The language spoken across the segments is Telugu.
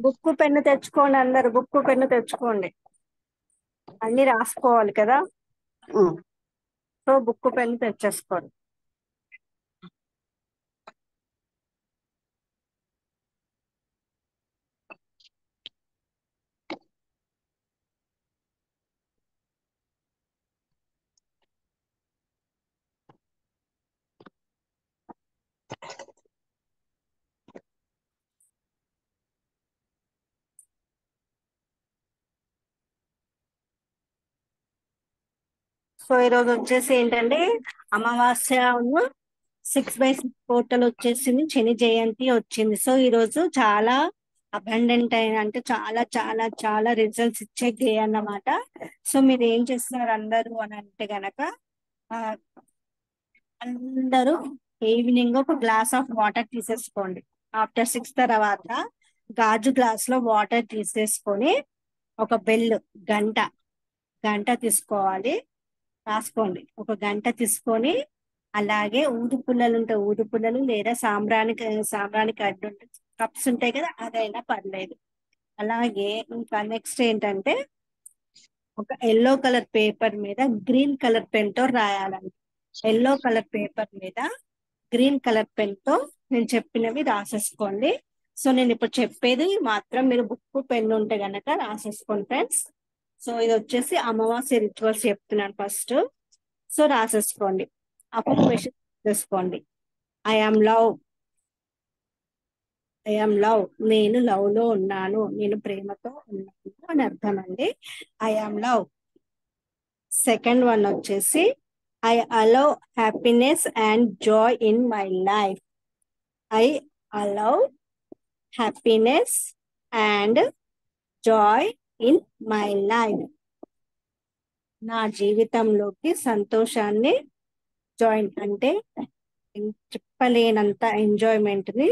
బుక్ పెన్ను తెచ్చుకోండి, అందరు బుక్ పెన్ను తెచ్చుకోండి. అన్ని రాసుకోవాలి కదా, సో బుక్ పెన్ను తెచ్చేసుకోండి. సో ఈరోజు వచ్చేసి ఏంటంటే అమావాస్య 6/6 పోర్టల్ వచ్చేసింది, శని జయంతి వచ్చింది. సో ఈ రోజు చాలా అబండెంట్ అయిన, అంటే చాలా చాలా చాలా రిజల్ట్స్ ఇచ్చే డే అన్నమాట. సో మీరు ఏం చేస్తున్నారు అందరూ అని అంటే గనక, ఆ, అందరూ ఈవినింగ్ ఒక గ్లాస్ ఆఫ్ వాటర్ తీసేసుకోండి. ఆఫ్టర్ 6 తర్వాత గాజు గ్లాస్ లో వాటర్ తీసేసుకొని ఒక బెల్, గంట గంట తీసుకోవాలి, రాసుకోండి. ఒక గంట తీసుకొని అలాగే ఊదు పుల్లలు ఉంటాయి, ఊదు పుల్లలు లేదా సాంబ్రానికి అడ్డు ఉంటాయి, కప్స్ ఉంటాయి కదా, అదైనా పర్లేదు. అలాగే ఇంకా నెక్స్ట్ ఏంటంటే ఒక ఎల్లో కలర్ పేపర్ మీద గ్రీన్ కలర్ పెన్ తో రాయాలండి. ఎల్లో కలర్ పేపర్ మీద గ్రీన్ కలర్ పెన్ తో నేను చెప్పినవి రాసేసుకోండి. సో నేను ఇప్పుడు చెప్పేది మాత్రం మీరు బుక్ పెన్ ఉంటే గనక రాసేసుకోండి ఫ్రెండ్స్. సో ఇది వచ్చేసి అమావాస్య రిచువల్స్ చెప్తున్నాను ఫస్ట్. సో రాసేసుకోండి, అఫర్మేషన్ చేసుకోండి. I am love, I'm love, నేను లవ్ లో ఉన్నాను, నేను ప్రేమతో ఉన్నాను అని అర్థం అండి. I'm love. సెకండ్ వన్ వచ్చేసి I allow happiness and joy in my life. I allow happiness and joy in my life. నా జీవితంలోకి సంతోషాన్ని, జాయిన్ అంటే చెప్పలేనంత ఎంజాయ్మెంట్ ని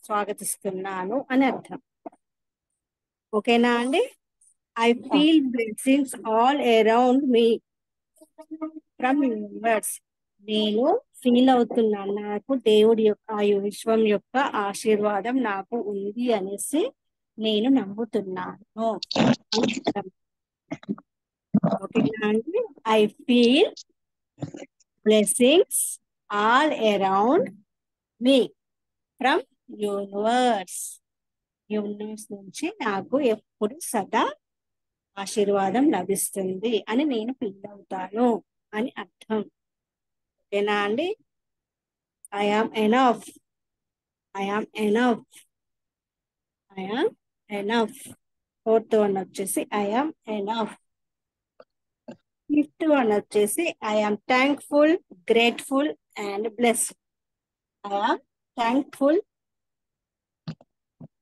స్వాగతిస్తున్నాను అని అర్థం. ఓకేనా అండి? I feel blessings all around me from universe. నేను ఫీల్ అవుతున్నాను, నాకు దేవుడి యొక్క ఆ విశ్వం యొక్క ఆశీర్వాదం నాకు ఉంది అనేసి నేను నమ్ముతున్నాను అని అర్థం. ఓకేనా అండి? I feel blessings all around me from universe. Universe నుంచి నాకు ఎప్పుడు సదా ఆశీర్వాదం లభిస్తుంది అని నేను ఫీల్ అవుతాను అని అర్థం. ఓకేనా అండి? I am enough, I am enough, I am enough. Fourth one వచ్చేసి I am enough. Fifth one వచ్చేసి I am thankful, grateful and blessed. I am thankful,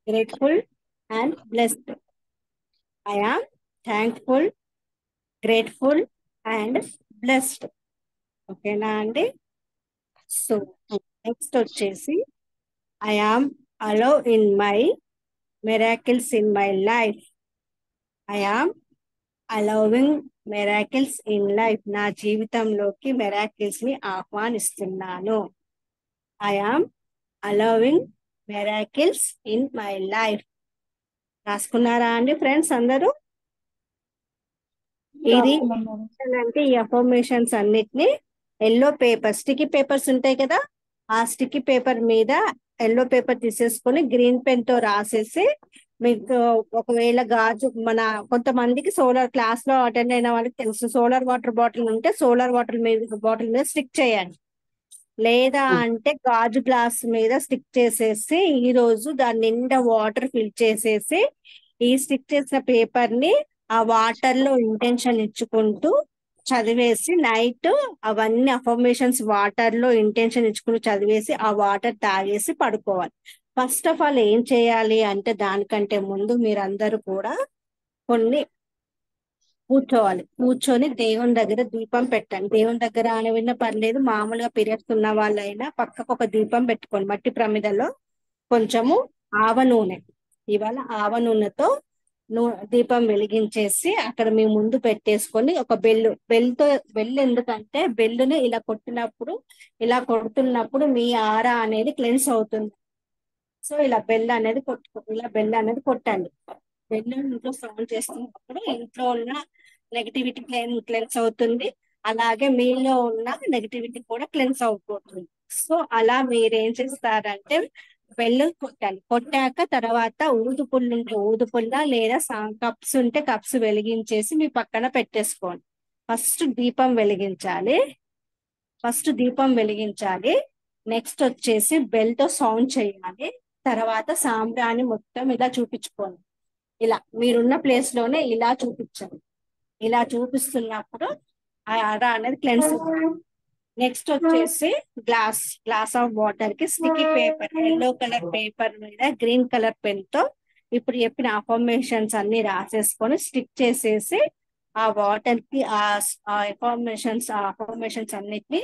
grateful and blessed. I am thankful, grateful and blessed. ఓకేనా అండి? సో నెక్స్ట్ వచ్చేసి I am allow in my miracles in my life. I am allowing miracles in life. నా జీవితంలోకి మిరాకిల్స్ ని ఆహ్వానిస్తున్నాను. I am allowing miracles in my life. రాసుకున్నారా అండి ఫ్రెండ్స్ అందరూ? ఇది అంటే ఈ అఫర్మేషన్స్ అన్నిటిని ఎల్లో పేపర్, స్టిక్కీ పేపర్స్ ఉంటాయి కదా, ఆ స్టిక్కీ పేపర్ మీద ఎల్లో పేపర్ తీసేసుకొని గ్రీన్ పెన్ తో రాసేసి, మీకు ఒకవేళ గాజు, మన కొంతమందికి సోలార్ క్లాస్ లో అటెండ్ అయిన వాళ్ళకి తెలుసు, సోలార్ వాటర్ బాటిల్ ఉంటే సోలార్ వాటర్ బాటిల్ మీద స్టిక్ చేయండి. లేదా అంటే గాజు గ్లాస్ మీద స్టిక్ చేసేసి ఈ రోజు దాని నిండా వాటర్ ఫిల్ చేసేసి ఈ స్టిక్ చేసిన పేపర్ ని ఆ వాటర్ లో ఇంటెన్షన్ ఇచ్చుకుంటూ చదివేసి నైట్ అవన్నీ అఫర్మేషన్స్ వాటర్ లో ఇంటెన్షన్ ఇచ్చుకుంటూ చదివేసి ఆ వాటర్ తాగేసి పడుకోవాలి. ఫస్ట్ ఆఫ్ ఆల్ ఏం చేయాలి అంటే దానికంటే ముందు మీరందరూ కూడా కొన్ని కూర్చోవాలి. కూర్చొని దేవుని దగ్గర దీపం పెట్టండి. దేవుని దగ్గర అని విన్న పర్లేదు, మామూలుగా పీరియడ్స్ ఉన్న వాళ్ళైనా పక్కకు ఒక దీపం పెట్టుకోండి. మట్టి ప్రమిదలో కొంచెము ఆవ నూనె, ఇవాళ ఆవ నూనెతో దీపం వెలిగించేసి అక్కడ మీ ముందు పెట్టేసుకొని ఒక బెల్ ఎందుకంటే బెల్లుని ఇలా కొడుతున్నప్పుడు మీ ఆరా అనేది క్లెన్స్ అవుతుంది. సో ఇలా బెల్ అనేది కొట్టండి. బెల్ ఇంట్లో సౌండ్ చేస్తున్నప్పుడు ఇంట్లో ఉన్న నెగిటివిటీ క్లెన్స్ అవుతుంది. అలాగే మీలో ఉన్న నెగిటివిటీ కూడా క్లెన్స్ అయిపోతుంది. సో అలా మీరేం చేస్తారంటే బెల్ కొట్టాలి. కొట్టాక తర్వాత ఊదుపుల్ల లేదా కప్స్ ఉంటే కప్స్ వెలిగించేసి మీ పక్కన పెట్టేసుకోండి. ఫస్ట్ దీపం వెలిగించాలి. నెక్స్ట్ వచ్చేసి బెల్ తో సౌండ్ చేయాలి. తర్వాత సాంబ్రాణి మొత్తం ఇలా చూపించుకోండి. ఇలా మీరున్న ప్లేస్ లోనే ఇలా చూపించండి. ఇలా చూపిస్తున్నప్పుడు ఆ అర అనేది క్లెన్స్. నెక్స్ట్ వచ్చేసి గ్లాస్ ఆఫ్ వాటర్ కి sticky paper, yellow colour paper మీద గ్రీన్ కలర్ పెన్ తో ఇప్పుడు చెప్పిన అఫర్మేషన్స్ అన్ని రాసేసుకొని స్టిక్ చేసేసి ఆ వాటర్ కి ఆ అఫర్మేషన్స్ అన్నిటిని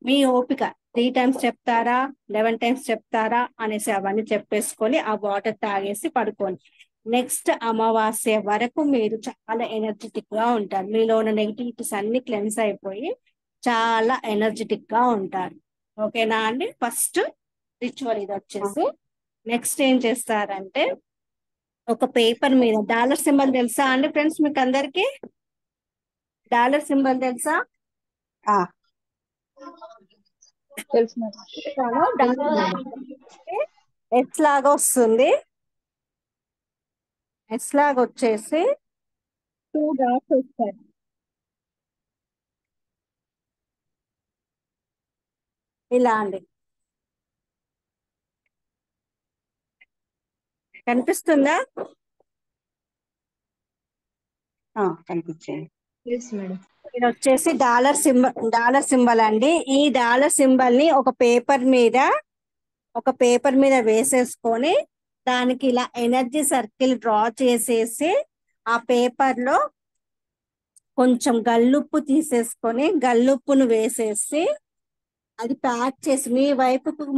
మీ ఓపిక 3 times చెప్తారా 11 times చెప్తారా అనేసి అవన్నీ చెప్పేసుకొని ఆ వాటర్ తాగేసి పడుకోండి. నెక్స్ట్ అమావాస్య వరకు మీరు చాలా ఎనర్జెటిక్ గా ఉంటారు. మీలో ఉన్న నెగిటివిటీస్ అన్ని క్లెన్స్ అయిపోయి చాలా ఎనర్జెటిక్ గా ఉంటారు. ఓకేనా అండి? ఫస్ట్ రిచువల్ ఇది వచ్చేసి. నెక్స్ట్ ఏం చేస్తారంటే ఒక పేపర్ మీద డాలర్ సింబల్ తెలుసా అండి ఫ్రెండ్స్? మీకు అందరికి డాలర్ సింబల్ తెలుసా? తెలుసు మేడం. ఎస్ లాగా వస్తుంది. ఎస్ లాగా వచ్చేసి 2 డాట్స్ వస్తాయి. ఇలా అండి, కనిపిస్తుందా? కనిపించింది. Yes madam. ఇది వచ్చేసి డాలర్ సింబల్ అండి. ఈ డాలర్ సింబల్ ని ఒక పేపర్ మీద వేసేసుకొని దానికి ఇలా ఎనర్జీ సర్కిల్ డ్రా చేసేసి ఆ పేపర్ లో కొంచెం గల్లుప్పు తీసేసుకొని గల్లుప్పును వేసేసి అది ప్యాక్ చేసి మీ వైపుకు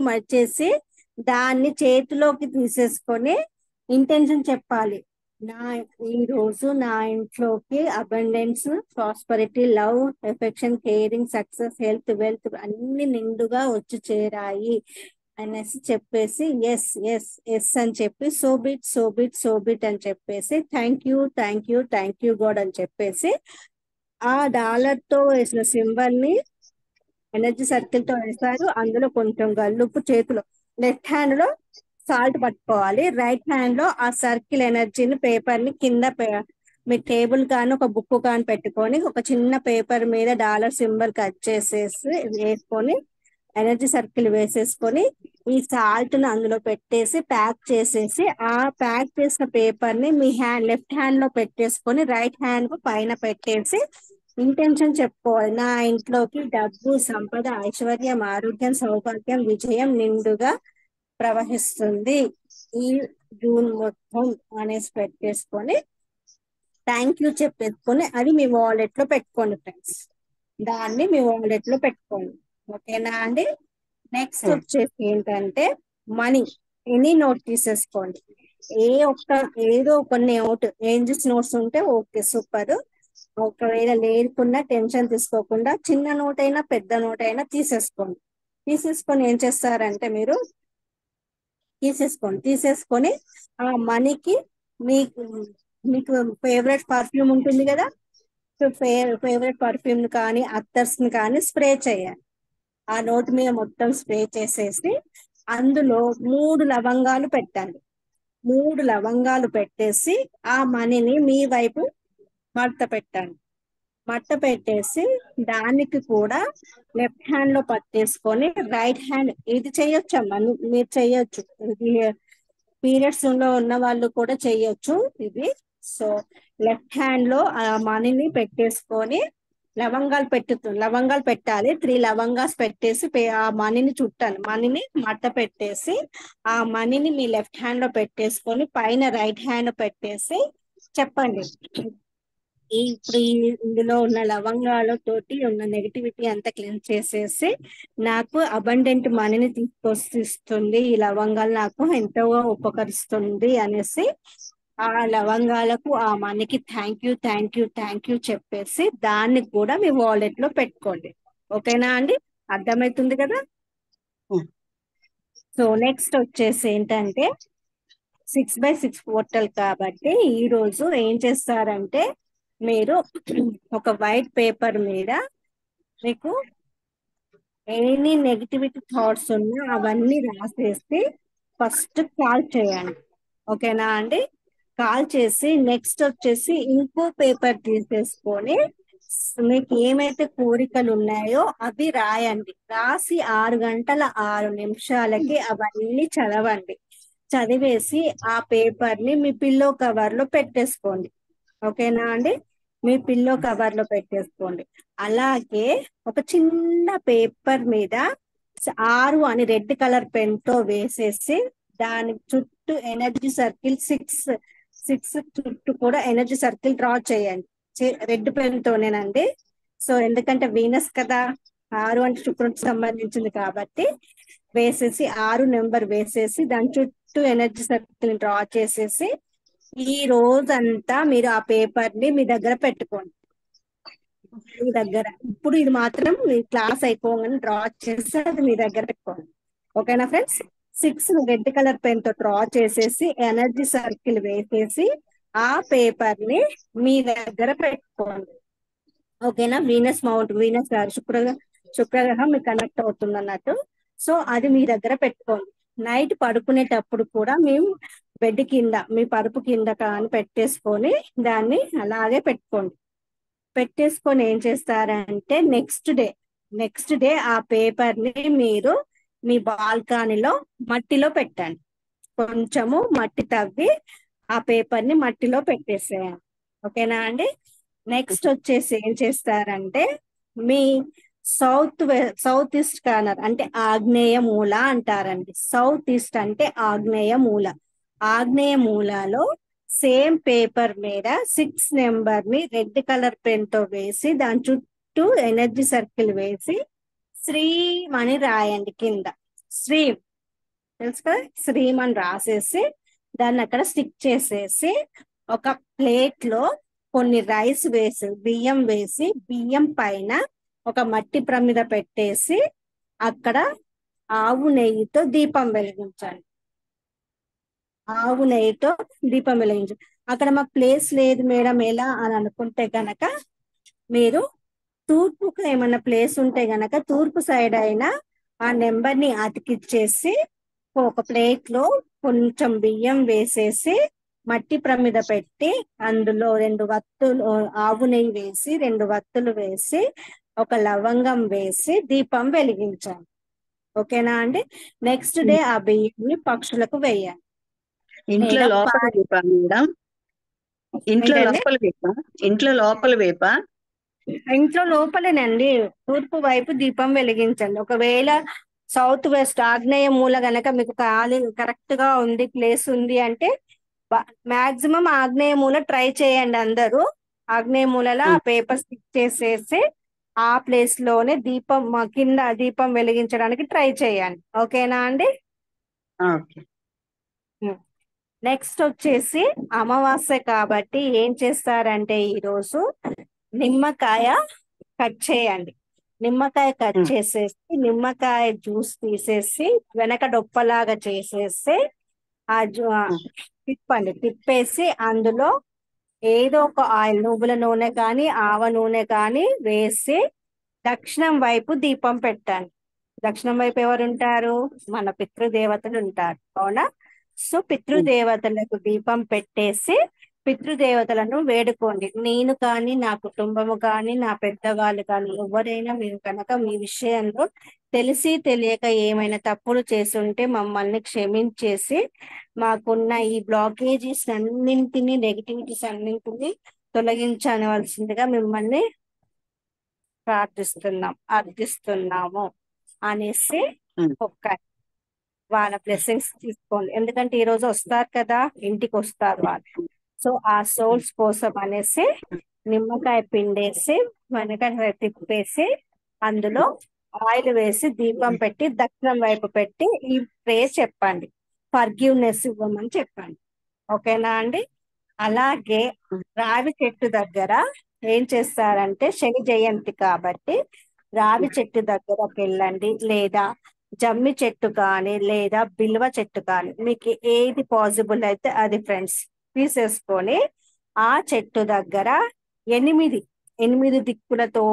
మర్చేసి దాన్ని చేతిలోకి తీసేసుకొని ఇంటెన్షన్ చెప్పాలి. ఈ రోజు నా ఇంట్లోకి abundance, prosperity, love, affection, caring, success, health, wealth అన్ని నిండుగా వచ్చి చేరాయి అనేసి చెప్పేసి ఎస్ ఎస్ ఎస్ అని చెప్పి సోబిట్ అని చెప్పేసి థ్యాంక్ యూ గాడ్ అని చెప్పేసి ఆ డాలర్ తో వేసిన సింబల్ ని ఎనర్జీ సర్కిల్ తో వేస్తారు. అందులో కొంచెం గల్లుప్పు చేతిలో లెఫ్ట్ హ్యాండ్ లో సాల్ట్ పట్టుకోవాలి. రైట్ హ్యాండ్ లో ఆ సర్కిల్ ఎనర్జీని పేపర్ ని కింద మీ టేబుల్ కానీ ఒక బుక్ కానీ పెట్టుకొని ఒక చిన్న పేపర్ మీద డాలర్ సింబల్ కట్ చేసేసి వేసుకొని ఎనర్జీ సర్కిల్ వేసేసుకొని ఈ సాల్ట్ ని అందులో పెట్టేసి ప్యాక్ చేసేసి ఆ ప్యాక్ చేసిన పేపర్ ని మీ లెఫ్ట్ హ్యాండ్ లో పెట్టేసుకొని రైట్ హ్యాండ్ కు పైన పెట్టేసి ఇంటెన్షన్ చెప్పుకోవాలి. నా ఇంట్లోకి డబ్బు, సంపద, ఐశ్వర్యం, ఆరోగ్యం, సౌభాగ్యం, విజయం నిండుగా ప్రవహిస్తుంది ఈ జూన్ మొత్తం అనేసి పెట్టేసుకొని థ్యాంక్ యూ చెప్పేసుకొని అది మీ వాలెట్ లో పెట్టుకోండి ఫ్రెండ్స్. దాన్ని మీ వాలెట్ లో పెట్టుకోండి. ఓకేనా అండి? నెక్స్ట్ వచ్చేసి ఏంటంటే మనీ ఎనీ నోట్ తీసేసుకోండి. ఏదో కొన్ని ఏంజెస్ నోట్స్ ఉంటే ఓకే సూపర్. ఒకవేళ లేకున్నా టెన్షన్ తీసుకోకుండా చిన్న నోట్ అయినా పెద్ద నోట్ అయినా తీసేసుకొని ఏం చేస్తారంటే మీరు తీసేసుకొని ఆ మనీకి మీకు మీకు ఫేవరెట్ పర్ఫ్యూమ్ ఉంటుంది కదా, ఫేవరెట్ పర్ఫ్యూమ్ కానీ అత్తర్స్ ని కానీ స్ప్రే చేయాలి. ఆ నోట్ మీద మొత్తం స్ప్రే చేసేసి అందులో 3 లవంగాలు పెట్టండి. 3 లవంగాలు పెట్టేసి ఆ మనీని మీ వైపు మట్ట పెట్టేసి దానికి కూడా లెఫ్ట్ హ్యాండ్ లో పట్టేసుకొని రైట్ హ్యాండ్ ఇది చెయ్యొచ్చమ్మా, మీరు చెయ్యొచ్చు. ఇది పీరియడ్స్ లో ఉన్న వాళ్ళు కూడా చెయ్యొచ్చు ఇది. సో లెఫ్ట్ హ్యాండ్ లో ఆ మనీని పెట్టేసుకొని లవంగాలు పెట్టాలి. 3 లవంగాస్ పెట్టేసి ఆ మనీని మట్ట పెట్టేసి ఆ మనీని మీ లెఫ్ట్ హ్యాండ్ లో పెట్టేసుకొని పైన రైట్ హ్యాండ్ పెట్టేసి చెప్పండి. ఇందులో ఉన్న లవంగాల తోటి ఉన్న నెగిటివిటీ అంతా క్లీన్ చేసేసి నాకు అబండెంట్ మనీని తీసుకొస్తుంది. ఈ లవంగాలు నాకు ఎంతో ఉపకరిస్తుంది అనేసి ఆ లవంగాలకు ఆ మనీకి thank you thank you thank you చెప్పేసి దాన్ని కూడా మీ వాలెట్ లో పెట్టుకోండి. ఓకేనా అండి? అర్థమవుతుంది కదా? సో నెక్స్ట్ వచ్చేసి ఏంటంటే 6x6 పోర్టల్ కాబట్టి ఈ రోజు ఏం చేస్తారంటే మీరు ఒక వైట్ పేపర్ మీద మీకు ఎనీ నెగిటివిటీ థాట్స్ ఉన్నా అవన్నీ రాసేసి ఫస్ట్ కాల్ చేయండి. ఓకేనా అండి? కాల్ చేసి నెక్స్ట్ వచ్చేసి ఇంకో పేపర్ తీసేసుకొని మీకు ఏమైతే కోరికలు ఉన్నాయో అవి రాయండి. రాసి 6 గంటల 6 నిమిషాలకి అవన్నీ చదవండి. చదివేసి ఆ పేపర్ ని మీ పిల్లో కవర్ లో పెట్టేసుకోండి. ఓకేనా అండి? మీ పిల్లో కవర్ లో పెట్టేసుకోండి. అలాగే ఒక చిన్న పేపర్ మీద 6 అని రెడ్ కలర్ పెన్ తో వేసేసి దాని చుట్టూ ఎనర్జీ సర్కిల్ సిక్స్ చుట్టూ కూడా ఎనర్జీ సర్కిల్ డ్రా చేయండి. రెడ్ పెన్ తోనేనండి. సో ఎందుకంటే వీనస్ కదా, 6 అంటే శుక్రుడికి సంబంధించింది కాబట్టి వేసేసి 6 నెంబర్ వేసేసి దాని చుట్టూ ఎనర్జీ సర్కిల్ డ్రా చేసేసి ఈ రోజంతా మీరు ఆ పేపర్ ని మీ దగ్గర పెట్టుకోండి. మీ దగ్గర ఇప్పుడు ఇది మాత్రం మీ క్లాస్ అయిపోగానే డ్రా చేసి అది మీ దగ్గర పెట్టుకోండి. ఓకేనా ఫ్రెండ్స్? 6 రెడ్ కలర్ పెన్ తో డ్రా చేసేసి ఎనర్జీ సర్కిల్ వేసేసి ఆ పేపర్ ని మీ దగ్గర పెట్టుకోండి. ఓకేనా? వీనస్ గారు శుక్రగ్రహం మీకు కనెక్ట్ అవుతుంది అన్నట్టు. సో అది మీ దగ్గర పెట్టుకోండి. నైట్ పడుకునేటప్పుడు కూడా మేము బెడ్ కింద మీ పరుపు కింద కానీ పెట్టేసుకొని దాన్ని అలాగే పెట్టుకోండి. పెట్టేసుకొని ఏం చేస్తారంటే నెక్స్ట్ డే ఆ పేపర్ ని మీరు మీ బాల్కనీలో మట్టిలో పెట్టండి. కొంచెము మట్టి తవ్వి ఆ పేపర్ ని మట్టిలో పెట్టేసేయండి. ఓకేనా అండి? నెక్స్ట్ వచ్చేసి ఏం చేస్తారంటే మీ సౌత్ ఈస్ట్ కార్నర్ అంటే ఆగ్నేయ మూల అంటారండి. సౌత్ ఈస్ట్ అంటే ఆగ్నేయ మూల. ఆగ్నేయ మూలలో సేమ్ పేపర్ మీద 6 నెంబర్ ని రెడ్ కలర్ పెన్ తో వేసి దాని చుట్టూ ఎనర్జీ సర్కిల్ వేసి శ్రీం అని రాయండి. కింద శ్రీం తెలుసు కదా, శ్రీం అని రాసేసి దాన్ని అక్కడ స్టిక్ చేసేసి ఒక ప్లేట్ లో కొన్ని రైస్ వేసి బియ్యం వేసి బియ్యం పైన ఒక మట్టి ప్రమిద పెట్టేసి అక్కడ ఆవు నెయ్యితో దీపం వెలిగించండి. ఆవు నెయ్యితో దీపం వెలిగించండి. అక్కడ మాకు ప్లేస్ లేదు మేడం ఎలా అని అనుకుంటే గనక మీరు తూర్పుకు ఏమన్నా ప్లేస్ ఉంటే గనక తూర్పు సైడ్ అయినా ఆ నెంబర్ ని అతికిచ్చేసి ఒక ప్లేట్ లో కొంచెం బియ్యం వేసేసి మట్టి ప్రమిద పెట్టి అందులో 2 వత్తులు ఆవు నెయ్యి వేసి 2 వత్తులు వేసి ఒక లవంగం వేసి దీపం వెలిగించాలి. ఓకేనా అండి? నెక్స్ట్ డే ఆ బియ్యంని పక్షులకు వేయాలి. ఇంట్లో లేదా లోపల వేపా మేడం? ఇంట్లో ఏంటండి? లోపల వేపా? ఇంట్లో లోపల వేపా? ఇంట్లో లోపలేనండి. తూర్పు వైపు దీపం వెలిగించండి. ఒకవేళ సౌత్ వెస్ట్ ఆగ్నేయ మూల గనక మీకు ఖాళీ కరెక్ట్ గా ఉంది, ప్లేస్ ఉంది అంటే మాక్సిమం ఆగ్నేయ మూల ట్రై చేయండి అందరూ. ఆగ్నేయ మూలలో ఆ పేపర్ స్టిక్ చేసేసి ఆ ప్లేస్ లోనే దీపం కింద దీపం వెలిగించడానికి ట్రై చేయండి. ఓకేనా అండి? ఓకే. నెక్స్ట్ వచ్చేసి అమావాస్య కాబట్టి ఏం చేస్తారంటే ఈరోజు నిమ్మకాయ కట్ చేయండి. నిమ్మకాయ కట్ చేసేసి నిమ్మకాయ జ్యూస్ తీసేసి వెనక డొప్పలాగా చేసేసి ఆ తిప్పేసి అందులో ఏదో ఒక ఆయిల్ నువ్వుల నూనె కానీ ఆవ నూనె కానీ వేసి దక్షిణం వైపు దీపం పెట్టండి. దక్షిణం వైపు ఎవరు ఉంటారు? మన పితృదేవతలు ఉంటారు. అవునా? సో పితృదేవతలకు దీపం పెట్టేసి పితృదేవతలను వేడుకోండి. నేను కానీ నా కుటుంబము కానీ నా పెద్దవాళ్ళు కానీ ఎవరైనా మీరు కనుక మీ విషయంలో తెలిసి తెలియక ఏమైనా తప్పులు చేసుంటే మమ్మల్ని క్షమించేసి మాకున్న ఈ బ్లాకేజీస్ అన్నింటినీ నెగిటివిటీస్ అన్నింటినీ తొలగించవలసిందిగా మిమ్మల్ని అర్థిస్తున్నాము అనేసి ఒక్క వాళ్ళ బ్లెస్సింగ్స్ తీసుకోండి. ఎందుకంటే ఈ రోజు వస్తారు కదా, ఇంటికి వస్తారు వాళ్ళు. సో ఆ సోల్స్ కోసం అనేసి నిమ్మకాయ పిండేసి వెనక తిప్పేసి అందులో ఆయిల్ వేసి దీపం పెట్టి దక్షిణం వైపు పెట్టి ఈ ప్రేయర్ చెప్పండి. ఫర్గివ్నెస్ ఇవ్వమని చెప్పండి. ఓకేనా అండి? అలాగే రావి చెట్టు దగ్గర ఏం చేస్తారంటే శని జయంతి కాబట్టి రావి చెట్టు దగ్గరకు వెళ్ళండి, లేదా జమ్మి చెట్టు కానీ లేదా బిల్వ చెట్టు కానీ మీకు ఏది పాసిబుల్ అయితే అది ఫ్రెండ్స్ తీసేసుకొని ఆ చెట్టు దగ్గర ఎనిమిది ఎనిమిది దిక్కులతో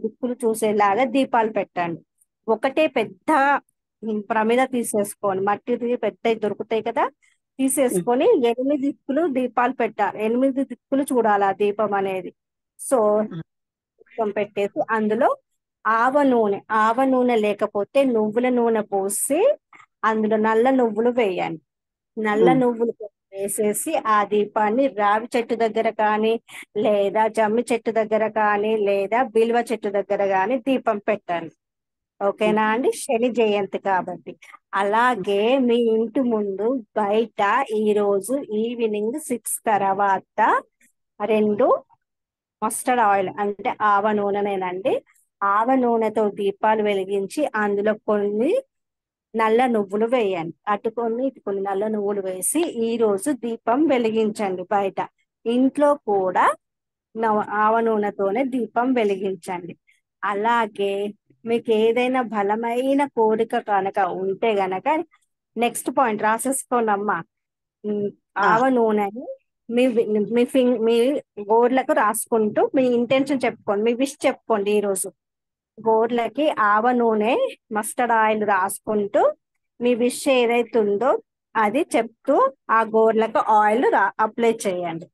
దిక్కులు చూసేలాగా దీపాలు పెట్టండి. ఒకటే పెద్ద ప్రమిద తీసేసుకోండి, మట్టిది పెద్దవి దొరుకుతాయి కదా, తీసేసుకొని ఎనిమిది దిక్కులు దీపాలు పెట్టాలి. ఎనిమిది దిక్కులు చూడాలి ఆ దీపం అనేది. సో దీపం పెట్టేసి అందులో ఆవ నూనె లేకపోతే నువ్వుల నూనె పోసి అందులో నల్ల నువ్వులు వేయండి. నల్ల నువ్వులు వేసేసి ఆ దీపాన్ని రావి చెట్టు దగ్గర కానీ లేదా జమ్మి చెట్టు దగ్గర కానీ లేదా బిల్వ చెట్టు దగ్గర కానీ దీపం పెట్టండి. ఓకేనా అండి? శని జయంతి కాబట్టి. అలాగే మీ ఇంటి ముందు బయట ఈ రోజు ఈవినింగ్ 6 తర్వాత 2 మస్టర్డ్ ఆయిల్ అంటే ఆవ నూనెనేనండి, ఆవ నూనెతో దీపాలు వెలిగించి అందులో కొన్ని నల్ల నువ్వులు వేయండి. అటు కొన్ని ఇటు కొన్ని నల్ల నువ్వులు వేసి ఈ రోజు దీపం వెలిగించండి బయట. ఇంట్లో కూడా ఆవ నూనెతోనే దీపం వెలిగించండి. అలాగే మీకు ఏదైనా బలమైన కోరిక కనుక ఉంటే గనక నెక్స్ట్ పాయింట్ రాసేసుకోండమ్మా. ఆవ నూనెని మీ గోర్లకు రాసుకుంటూ మీ ఇంటెన్షన్ చెప్పుకోండి, మీ విష్ చెప్పుకోండి. ఈ రోజు గోర్లకి ఆవ నూనె మస్టర్డ్ ఆయిల్ రాసుకుంటూ మీ విష్ ఏదైతే ఉందో అది చెప్తూ ఆ గోర్లకు ఆయిల్ అప్లై చేయండి.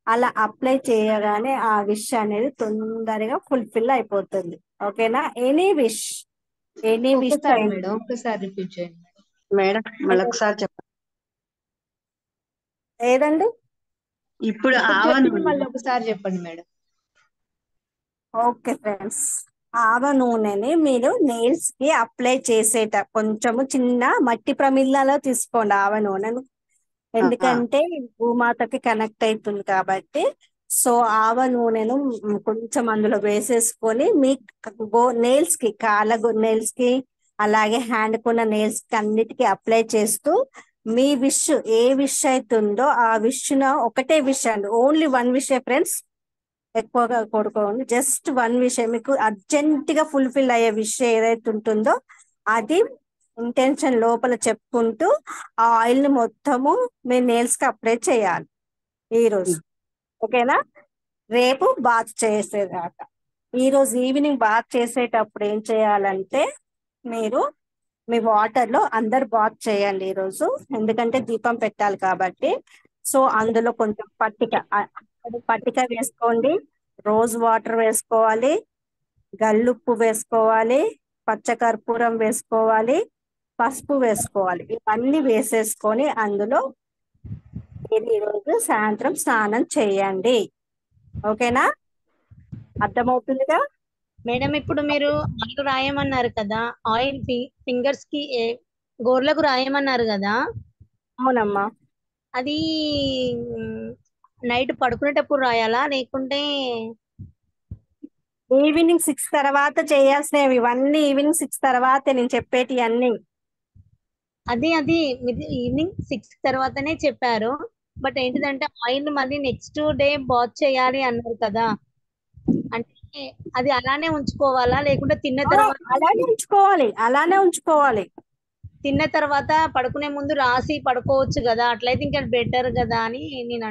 అలా అప్లై చేయగానే ఆ విష్ అనేది తొందరగా ఫుల్ఫిల్ అయిపోతుంది. ఓకేనా? ఎనీ విష్ ఒక్కసారి మేడం, ఒక్కసారి రిపీట్ చేయండి మేడం. మళ్ళీ ఒకసారి చెప్పండి. ఏదండి? ఇప్పుడు ఆవ చెప్పింది నూనె మళ్ళీ ఒకసారి చెప్పండి మేడం. ఓకే ఫ్రెండ్స్, ఆవ నూనెని మీరు నెయిల్స్ కి అప్లై చేసేట కొంచెము చిన్న మట్టి ప్రమిదలో తీసుకోండి ఆవ నూనెను, ఎందుకంటే భూమాతకి కనెక్ట్ అవుతుంది కాబట్టి. సో ఆవ నూనెను కొంచెం అందులో వేసేసుకొని మీ నెయిల్స్ కి నెయిల్స్ కి అలాగే హ్యాండ్ కున్న నెయిల్స్ కి అన్నిటికీ అప్లై చేస్తూ మీ విష్ ఏ విష్ అవుతుందో ఆ విష్ ఒకటే విష్ అండి, ఓన్లీ వన్ విష్ ఫ్రెండ్స్, ఎక్కువగా కోరుకోండి. జస్ట్ వన్ విషయం మీకు అర్జెంట్ గా ఫుల్ఫిల్ అయ్యే విషయం ఏదైతే ఉంటుందో అది ఇంటెన్షన్ లోపల చెప్పుకుంటూ ఆ ఆయిల్ ని మొత్తము మీ నెయిల్స్ కి అప్లై చేయాలి ఈ రోజు. ఓకేనా? రేపు బాత్ చేసేదాకా ఈ రోజు ఈవినింగ్ బాత్ చేసేటప్పుడు ఏం చేయాలంటే మీరు మీ వాటర్ లో అందరు బాత్ చేయండి ఈ రోజు, ఎందుకంటే దీపం పెట్టాలి కాబట్టి. సో అందులో కొంచెం పట్టిక వేసుకోండి, రోజ్ వాటర్ వేసుకోవాలి, గల్లుప్పు వేసుకోవాలి, పచ్చకర్పూరం వేసుకోవాలి, పసుపు వేసుకోవాలి. ఇవన్నీ వేసేసుకొని అందులో మీరు ఈరోజు సాయంత్రం స్నానం చేయండి. ఓకేనా? అర్థమవుతుందిగా? మేడం ఇప్పుడు మీరు ఆయిల్ రాయమన్నారు కదా, ఆయిల్ ఫింగర్స్ కి గోర్లకు రాయమన్నారు కదా, అవునమ్మా. అది నైట్ పడుకునేటప్పుడు రాయాలా లేకుంటే? ఈవినింగ్ 6 తర్వాత చేయాల్సినవి ఇవన్నీ ఈవినింగ్ 6 తర్వాత నేను చెప్పేటి అన్ని. అది మీరు ఈవినింగ్ 6 తర్వాతనే చెప్పారు, బట్ ఏంటిదంటే ఆయిల్ మళ్ళీ నెక్స్ట్ డే బాత్ చేయాలి అన్నారు కదా, అంటే అది అలానే ఉంచుకోవాలా లేకుంటే అలానే ఉంచుకోవాలి. తిన్న తర్వాత పడుకునే ముందు రాసి పడుకోవచ్చు కదా, అట్లయితే ఇంకా బెటర్ కదా అని నేను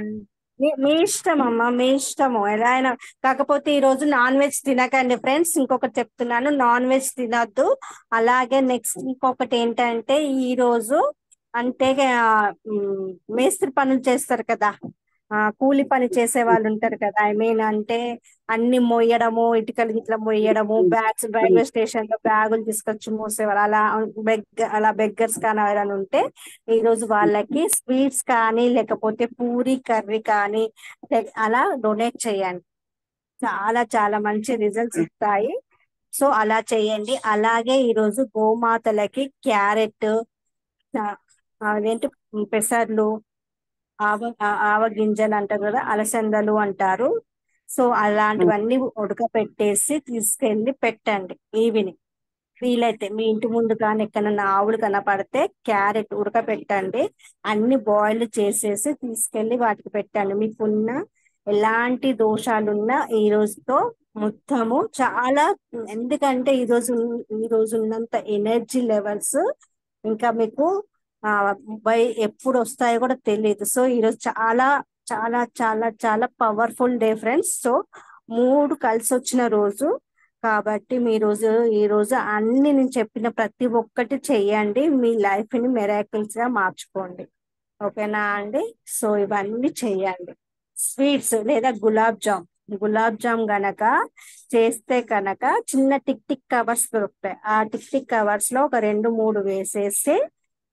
మీ ఇష్టం అమ్మా, మీ ఇష్టము ఎలా అయినా. కాకపోతే ఈ రోజు నాన్ వెజ్ తినకండి ఫ్రెండ్స్, ఇంకొకటి చెప్తున్నాను, నాన్ వెజ్ తినద్దు. అలాగే నెక్స్ట్ ఇంకొకటి ఏంటంటే ఈ రోజు అంటే మేస్త్రి పనులు చేస్తారు కదా, కూలి పని చేసే వాళ్ళు ఉంటారు కదా, ఐ మీన్ అంటే అన్ని మోయడము, ఇటుకలు ఇట్లా మోయడము, బ్యాగ్స్ రైల్వే స్టేషన్ లో బ్యాగులు తీసుకొచ్చి మోసేవారు, అలా బెగ్గర్స్ కానీ ఎవరైనా ఉంటే ఈ రోజు వాళ్ళకి స్వీట్స్ కానీ లేకపోతే పూరి కర్రీ కానీ అలా డొనేట్ చేయండి. చాలా చాలా మంచి రిజల్ట్స్ ఇస్తాయి. సో అలా చేయండి. అలాగే ఈ రోజు గోమాతలకి క్యారెట్, అదేంటి పెసర్లు, ఆవ గింజలు అంటారు కదా, అలసందలు అంటారు, సో అలాంటివన్నీ ఉడకపెట్టేసి తీసుకెళ్ళి పెట్టండి ఈవినింగ్. వీలైతే మీ ఇంటి ముందు కానీ ఎక్కడన్నా ఆవులు కనపడితే క్యారెట్ ఉడకపెట్టండి, అన్ని బాయిల్ చేసేసి తీసుకెళ్ళి వాటికి పెట్టండి. మీకున్న ఎలాంటి దోషాలున్నా ఈ రోజుతో మొత్తము చాలా, ఎందుకంటే ఈ రోజు ఉన్నంత ఎనర్జీ లెవెల్స్ ఇంకా మీకు ఆ బై ఎప్పుడు వస్తాయో కూడా తెలియదు. సో ఈరోజు చాలా చాలా చాలా చాలా పవర్ఫుల్ డే ఫ్రెండ్స్. సో మూడు కలిసి వచ్చిన రోజు కాబట్టి ఈ రోజు అన్ని నేను చెప్పిన ప్రతి ఒక్కటి చెయ్యండి, మీ లైఫ్ ని మెరాకిల్స్ గా మార్చుకోండి. ఓకేనా అండి? సో ఇవన్నీ చెయ్యండి. స్వీట్స్ లేదా గులాబ్ జామ్ గనక చేస్తే కనుక చిన్న టిక్ టిక్ కవర్స్ దొరుకుతాయి. ఆ టిక్ టిక్ కవర్స్ లో ఒక 2-3 వేసేసి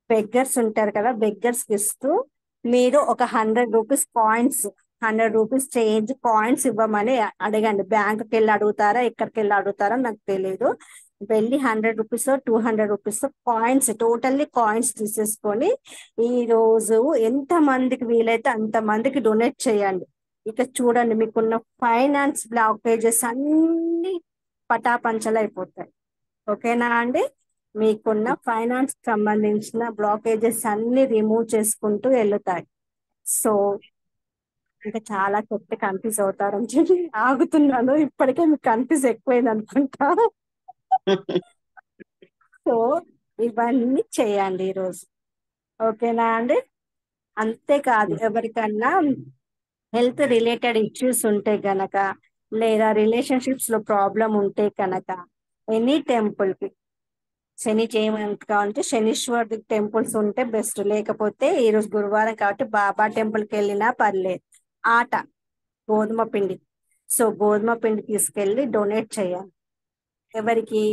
బెగ్గర్స్ ఉంటారు కదా, బెగ్గర్స్ కి ఇస్తూ మీరు ఒక 100 rupees coins, 100 rupees change coins ఇవ్వమని అడగండి. బ్యాంకుకి వెళ్ళి అడుగుతారా, ఎక్కడికి వెళ్ళి అడుగుతారా నాకు తెలియదు. వెళ్ళి 100 rupees 200 rupees coins, totally coins తీసేసుకొని ఈ రోజు ఎంత మందికి వీలైతే అంత మందికి డొనేట్ చేయండి. ఇక చూడండి, మీకున్న ఫైనాన్స్ బ్లాకేజెస్ అన్ని పటాపంచలు అయిపోతాయి. ఓకేనా అండి? మీకున్న ఫైనాన్స్ సంబంధించిన బ్లాకేజెస్ అన్ని రిమూవ్ చేసుకుంటూ వెళ్తాయి. సో ఇంకా చాలా చెప్తే కన్ఫ్యూజ్ అవుతారని చెప్పి ఆగుతున్నాను. ఇప్పటికే మీకు కన్ఫ్యూజ్ ఎక్కువైంది అనుకుంటా. సో ఇవన్నీ చేయండి ఈరోజు. ఓకేనా అండి? అంతేకాదు, ఎవరికన్నా హెల్త్ రిలేటెడ్ ఇష్యూస్ ఉంటే గనక, లేదా రిలేషన్షిప్స్ లో ప్రాబ్లం ఉంటే కనుక ఎనీ టెంపుల్ కి శని చేయమంటే కావాలంటే శనీశ్వర్ టెంపుల్స్ ఉంటే బెస్ట్. లేకపోతే ఈ రోజు గురువారం కాబట్టి బాబా టెంపుల్ కి వెళ్ళినా పర్లేదు. ఆట గోధుమ పిండి, సో గోధుమ పిండి తీసుకెళ్ళి డొనేట్ చేయాలి. ఎవరికి?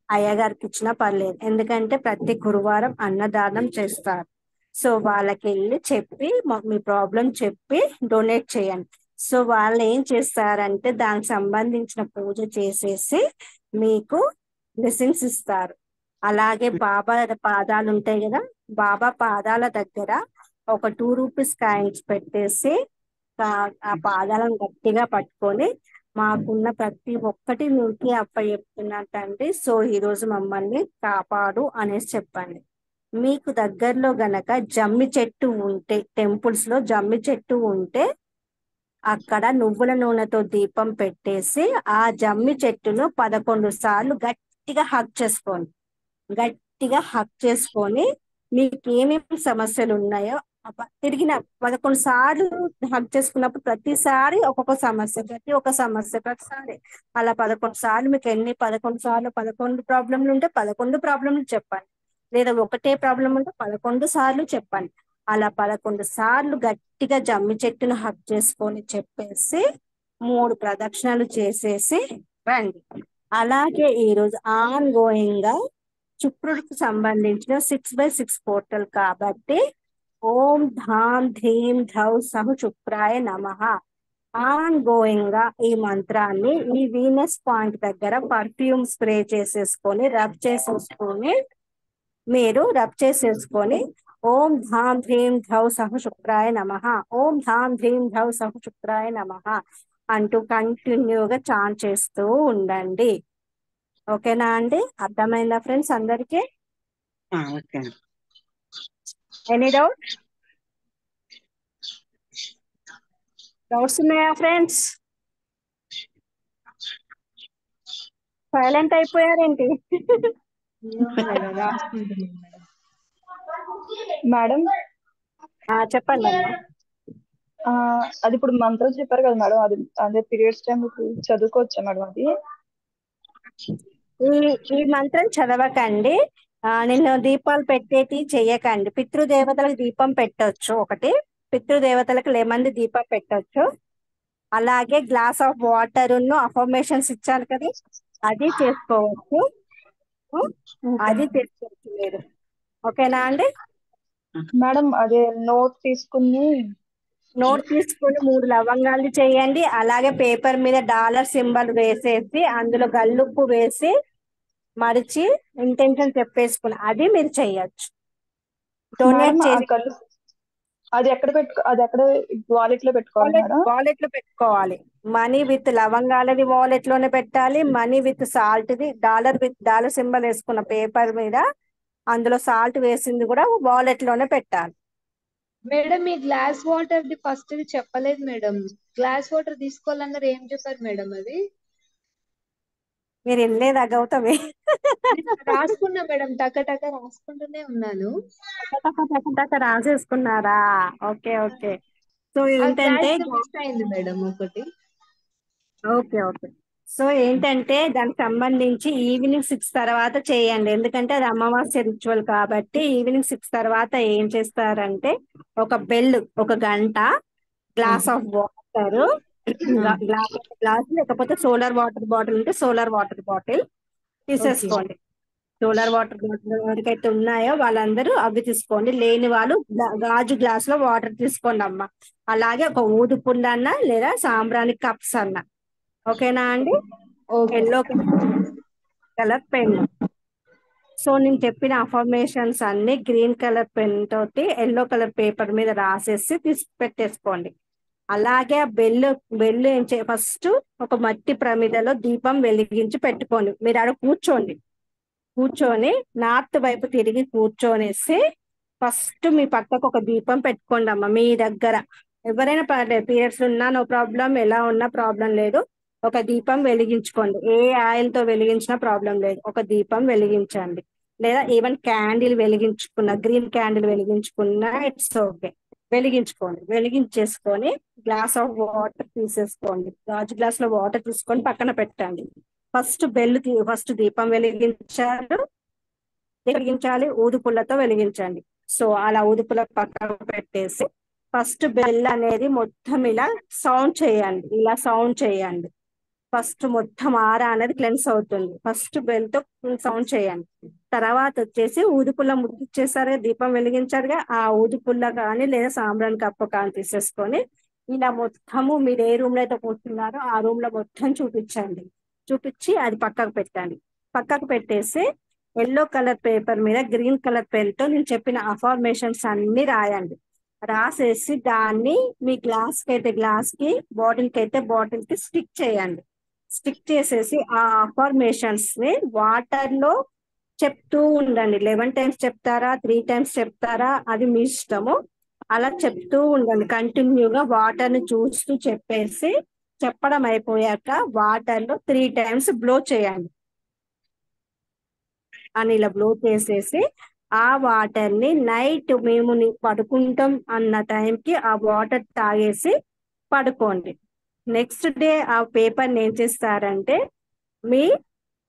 అయ్యగారికి ఇచ్చినా పర్లేదు, ఎందుకంటే ప్రతి గురువారం అన్నదానం చేస్తారు. సో వాళ్ళకి వెళ్ళి చెప్పి మీ ప్రాబ్లం చెప్పి డొనేట్ చేయండి. సో వాళ్ళు ఏం చేస్తారంటే దానికి సంబంధించిన పూజ చేసేసి మీకు బ్లెస్సింగ్స్ ఇస్తారు. అలాగే బాబా పాదాలు ఉంటాయి కదా, బాబా పాదాల దగ్గర ఒక 2 రూపీస్ కాయిన్స్ పెట్టేసి ఆ పాదాలను గట్టిగా పట్టుకొని మాకున్న ప్రతి ఒక్కటి మీకు చెప్తున్నట్టండి. సో ఈ రోజు మమ్మల్ని కాపాడు అనేసి చెప్పండి. మీకు దగ్గరలో గనక జమ్మి చెట్టు ఉంటే, టెంపుల్స్ లో జమ్మి చెట్టు ఉంటే అక్కడ నువ్వుల నూనెతో దీపం పెట్టేసి ఆ జమ్మి చెట్టును 11 సార్లు గట్టిగా హగ్ చేసుకోండి. గట్టిగా హగ్ చేసుకొని మీకు ఏమేమి సమస్యలు ఉన్నాయో తిరిగిన 11 సార్లు హగ్ చేసుకున్నప్పుడు ప్రతిసారి ప్రతిసారి అలా 11 సార్లు, మీకు ఎన్ని 11 సార్లు 11 ప్రాబ్లంలు ఉంటే 11 ప్రాబ్లంలు చెప్పండి, లేదా ఒకటే ప్రాబ్లం ఉంటే 11 సార్లు చెప్పండి. అలా 11 సార్లు గట్టిగా జమ్మి చెట్టును హగ్ చేసుకొని చెప్పేసి 3 ప్రదక్షిణలు చేసేసి రండి. అలాగే ఈ రోజు ఆన్ గోయింగ్ గా శుక్రుడికి సంబంధించిన 6/6 పోర్టల్ కాబట్టి ఓం ధామ్ ధీం ధౌ సహు శుక్రాయ నమః ఆన్ గోయింగ్ గా ఈ మంత్రాన్ని ఈ వీనస్ పాయింట్ దగ్గర పర్ఫ్యూమ్ స్ప్రే చేసేసుకొని రబ్ చేసేసుకొని ఓం ధామ్ ధ్రీం ధౌ సహు శుక్రాయ నమః, ఓం ధామ్ ధ్రీం ధౌ సహు శుక్రాయ నమః అంటూ కంటిన్యూగా చాంట్ చేస్తూ ఉండండి. ఓకేనా అండి? అర్థమైందా ఫ్రెండ్స్ అందరికీ? ఓకే. ఎనీ డౌట్స్ ఉన్నాయా ఫ్రెండ్స్? సైలెంట్ అయిపోయారేంటి? మేడం చెప్పండి అమ్మా. అది ఇప్పుడు మంత్రం చెప్పారు కదా మేడం, అది అదే పీరియడ్స్ టైం చదువుకోవచ్చా మేడం అది? ఈ మంత్రం చదవకండి, నిన్ను దీపాలు పెట్టేటి చెయ్యకండి. పితృదేవతలకు దీపం పెట్టొచ్చు, ఒకటి పితృదేవతలకు లెమన్ దీపం పెట్టొచ్చు. అలాగే గ్లాస్ ఆఫ్ వాటర్ అఫర్మేషన్స్ ఇచ్చాను కదా, అది చేసుకోవచ్చు. అది చేసుకోవచ్చు మీరు. ఓకేనా అండి? మేడం అదే నోట్ తీసుకుని 3 లవంగాలు చేయండి. అలాగే పేపర్ మీద డాలర్ సింబల్ వేసేసి అందులో గల్లుప్పు వేసి మరిచి ఇంటెన్షన్ చెప్పేసుకుని అది మీరు చెయ్యొచ్చు. డొనేట్ చేసి అది ఎక్కడ వాలెట్ లో పెట్టుకోవాలి మేడం? వాలెట్ లో పెట్టుకోవాలి. మనీ విత్ లవంగాలది వాలెట్ లోనే పెట్టాలి, money with salt the dollar symbol వేసుకున్న పేపర్ మీద అందులో సాల్ట్ వేసింది కూడా వాలెట్ లోనే పెట్టాలి. మేడం ఈ glass water the first the చెప్పలేదు మేడం. గ్లాస్ వాటర్ తీసుకోవాలన్నారు, ఏం చెప్పారు మేడం అది? మీరు వెళ్ళేదా గౌతమి? రాసుకున్నా మేడం, టక టక రాసుకుంటూనే ఉన్నాను. రాసేసుకున్నారా? Okay okay. సో ఆ ఏంటంటే గ్లాస్ మిస్ అయింది మేడం ఒకటి. Okay okay. సో ఏంటంటే దానికి సంబంధించి ఈవినింగ్ 6 తర్వాత చేయండి, ఎందుకంటే అది అమావాస్య రిచువల్ కాబట్టి. ఈవినింగ్ 6 తర్వాత ఏం చేస్తారంటే ఒక బెల్, ఒక గంట, గ్లాస్ ఆఫ్ వాటర్, గ్లాస్ లేకపోతే సోలార్ వాటర్ బాటిల్ ఉంటే సోలార్ వాటర్ బాటిల్ ఓకే తీసేసుకోండి. సోలార్ వాటర్ బాటిల్ ఎవరికైతే ఉన్నాయో వాళ్ళందరూ అవి తీసుకోండి, లేని వాళ్ళు గాజు గ్లాస్ లో వాటర్ తీసుకోండి అమ్మ. అలాగే ఒక ఊదు పుల్ల అన్న లేదా సాంబ్రాణి కప్స్ అన్న. ఓకేనా అండి? Okay yellow colour pen. So నేను చెప్పిన అఫర్మేషన్స్ అన్ని గ్రీన్ కలర్ పెన్ తోటి ఎల్లో కలర్ పేపర్ మీద రాసేసి తీసి పెట్టేసుకోండి. అలాగే ఆ బెల్లు ఏం చే ఫస్ట్ ఒక మట్టి ప్రమిదలో దీపం వెలిగించి పెట్టుకోండి. మీరు ఆడ కూర్చొని నార్త్ వైపు తిరిగి కూర్చొనేసి ఫస్ట్ మీ పక్కకు ఒక దీపం పెట్టుకోండి అమ్మ. మీ దగ్గర ఎవరైనా పర్లేదు, పీరియడ్స్ ఉన్నా నో ప్రాబ్లం, ఎలా ఉన్నా ప్రాబ్లం లేదు. ఒక దీపం వెలిగించుకోండి, ఏ ఆయిల్ తో వెలిగించినా ప్రాబ్లం లేదు. ఒక దీపం వెలిగించండి, లేదా ఈవెన్ క్యాండిల్ వెలిగించుకున్న, గ్రీన్ క్యాండిల్ వెలిగించుకున్న ఇట్స్ ఓకే. వెలిగించుకోండి, వెలిగించేసుకొని గ్లాస్ ఆఫ్ వాటర్ తీసేసుకోండి. గాజు గ్లాస్ లో వాటర్ తీసుకొని పక్కన పెట్టండి. ఫస్ట్ దీపం వెలిగించాలి, ఊదు పుల్లతో వెలిగించండి. సో అలా ఊదు పుల్ల పక్కన పెట్టేసి ఫస్ట్ బెల్ అనేది మొత్తం ఇలా సౌండ్ చేయండి, ఇలా సౌండ్ చేయండి. ఫస్ట్ మొత్తం ఆరా అనేది క్లెన్స్ అవుతుంది. ఫస్ట్ బెల్ తో సౌండ్ చేయండి. తర్వాత వచ్చేసి ఊదుపుల్ల ముట్టించేసారు, దీపం వెలిగించారుగా, ఆ ఊదుపుల్ల కానీ లేదా సాంబ్రాణి కప్పు కానీ తీసేసుకొని ఇలా మొత్తము మీరు ఏ రూమ్ లో అయితే కూర్చున్నారో ఆ రూమ్ లో మొత్తం చూపించండి. చూపించి అది పక్కకు పెట్టండి. పక్కకు పెట్టేసి ఎల్లో కలర్ పేపర్ మీద గ్రీన్ కలర్ పెన్ తో నేను చెప్పిన అఫర్మేషన్స్ అన్ని రాయండి. రాసేసి దాన్ని మీ గ్లాస్ కి అయితే గ్లాస్ కి, బాటిల్ కి అయితే బాటిల్ కి స్టిక్ చేయండి. స్టిక్ చేసేసి ఆ అఫర్మేషన్స్ ని వాటర్ లో చెప్తూ ఉండండి. 11 టైమ్స్ చెప్తారా, 3 టైమ్స్ చెప్తారా, అది మీ ఇష్టము. అలా చెప్తూ ఉండండి కంటిన్యూగా, వాటర్ ని చూస్తూ చెప్పేసి చెప్పడం అయిపోయాక వాటర్ లో 3 టైమ్స్ బ్లో చేయండి. అని ఇలా బ్లో చేసేసి ఆ వాటర్ ని నైట్ మేము పడుకుంటాం అన్న టైంకి ఆ వాటర్ తాగేసి పడుకోండి. నెక్స్ట్ డే ఆ పేపర్ ఏం చేస్తారంటే మీ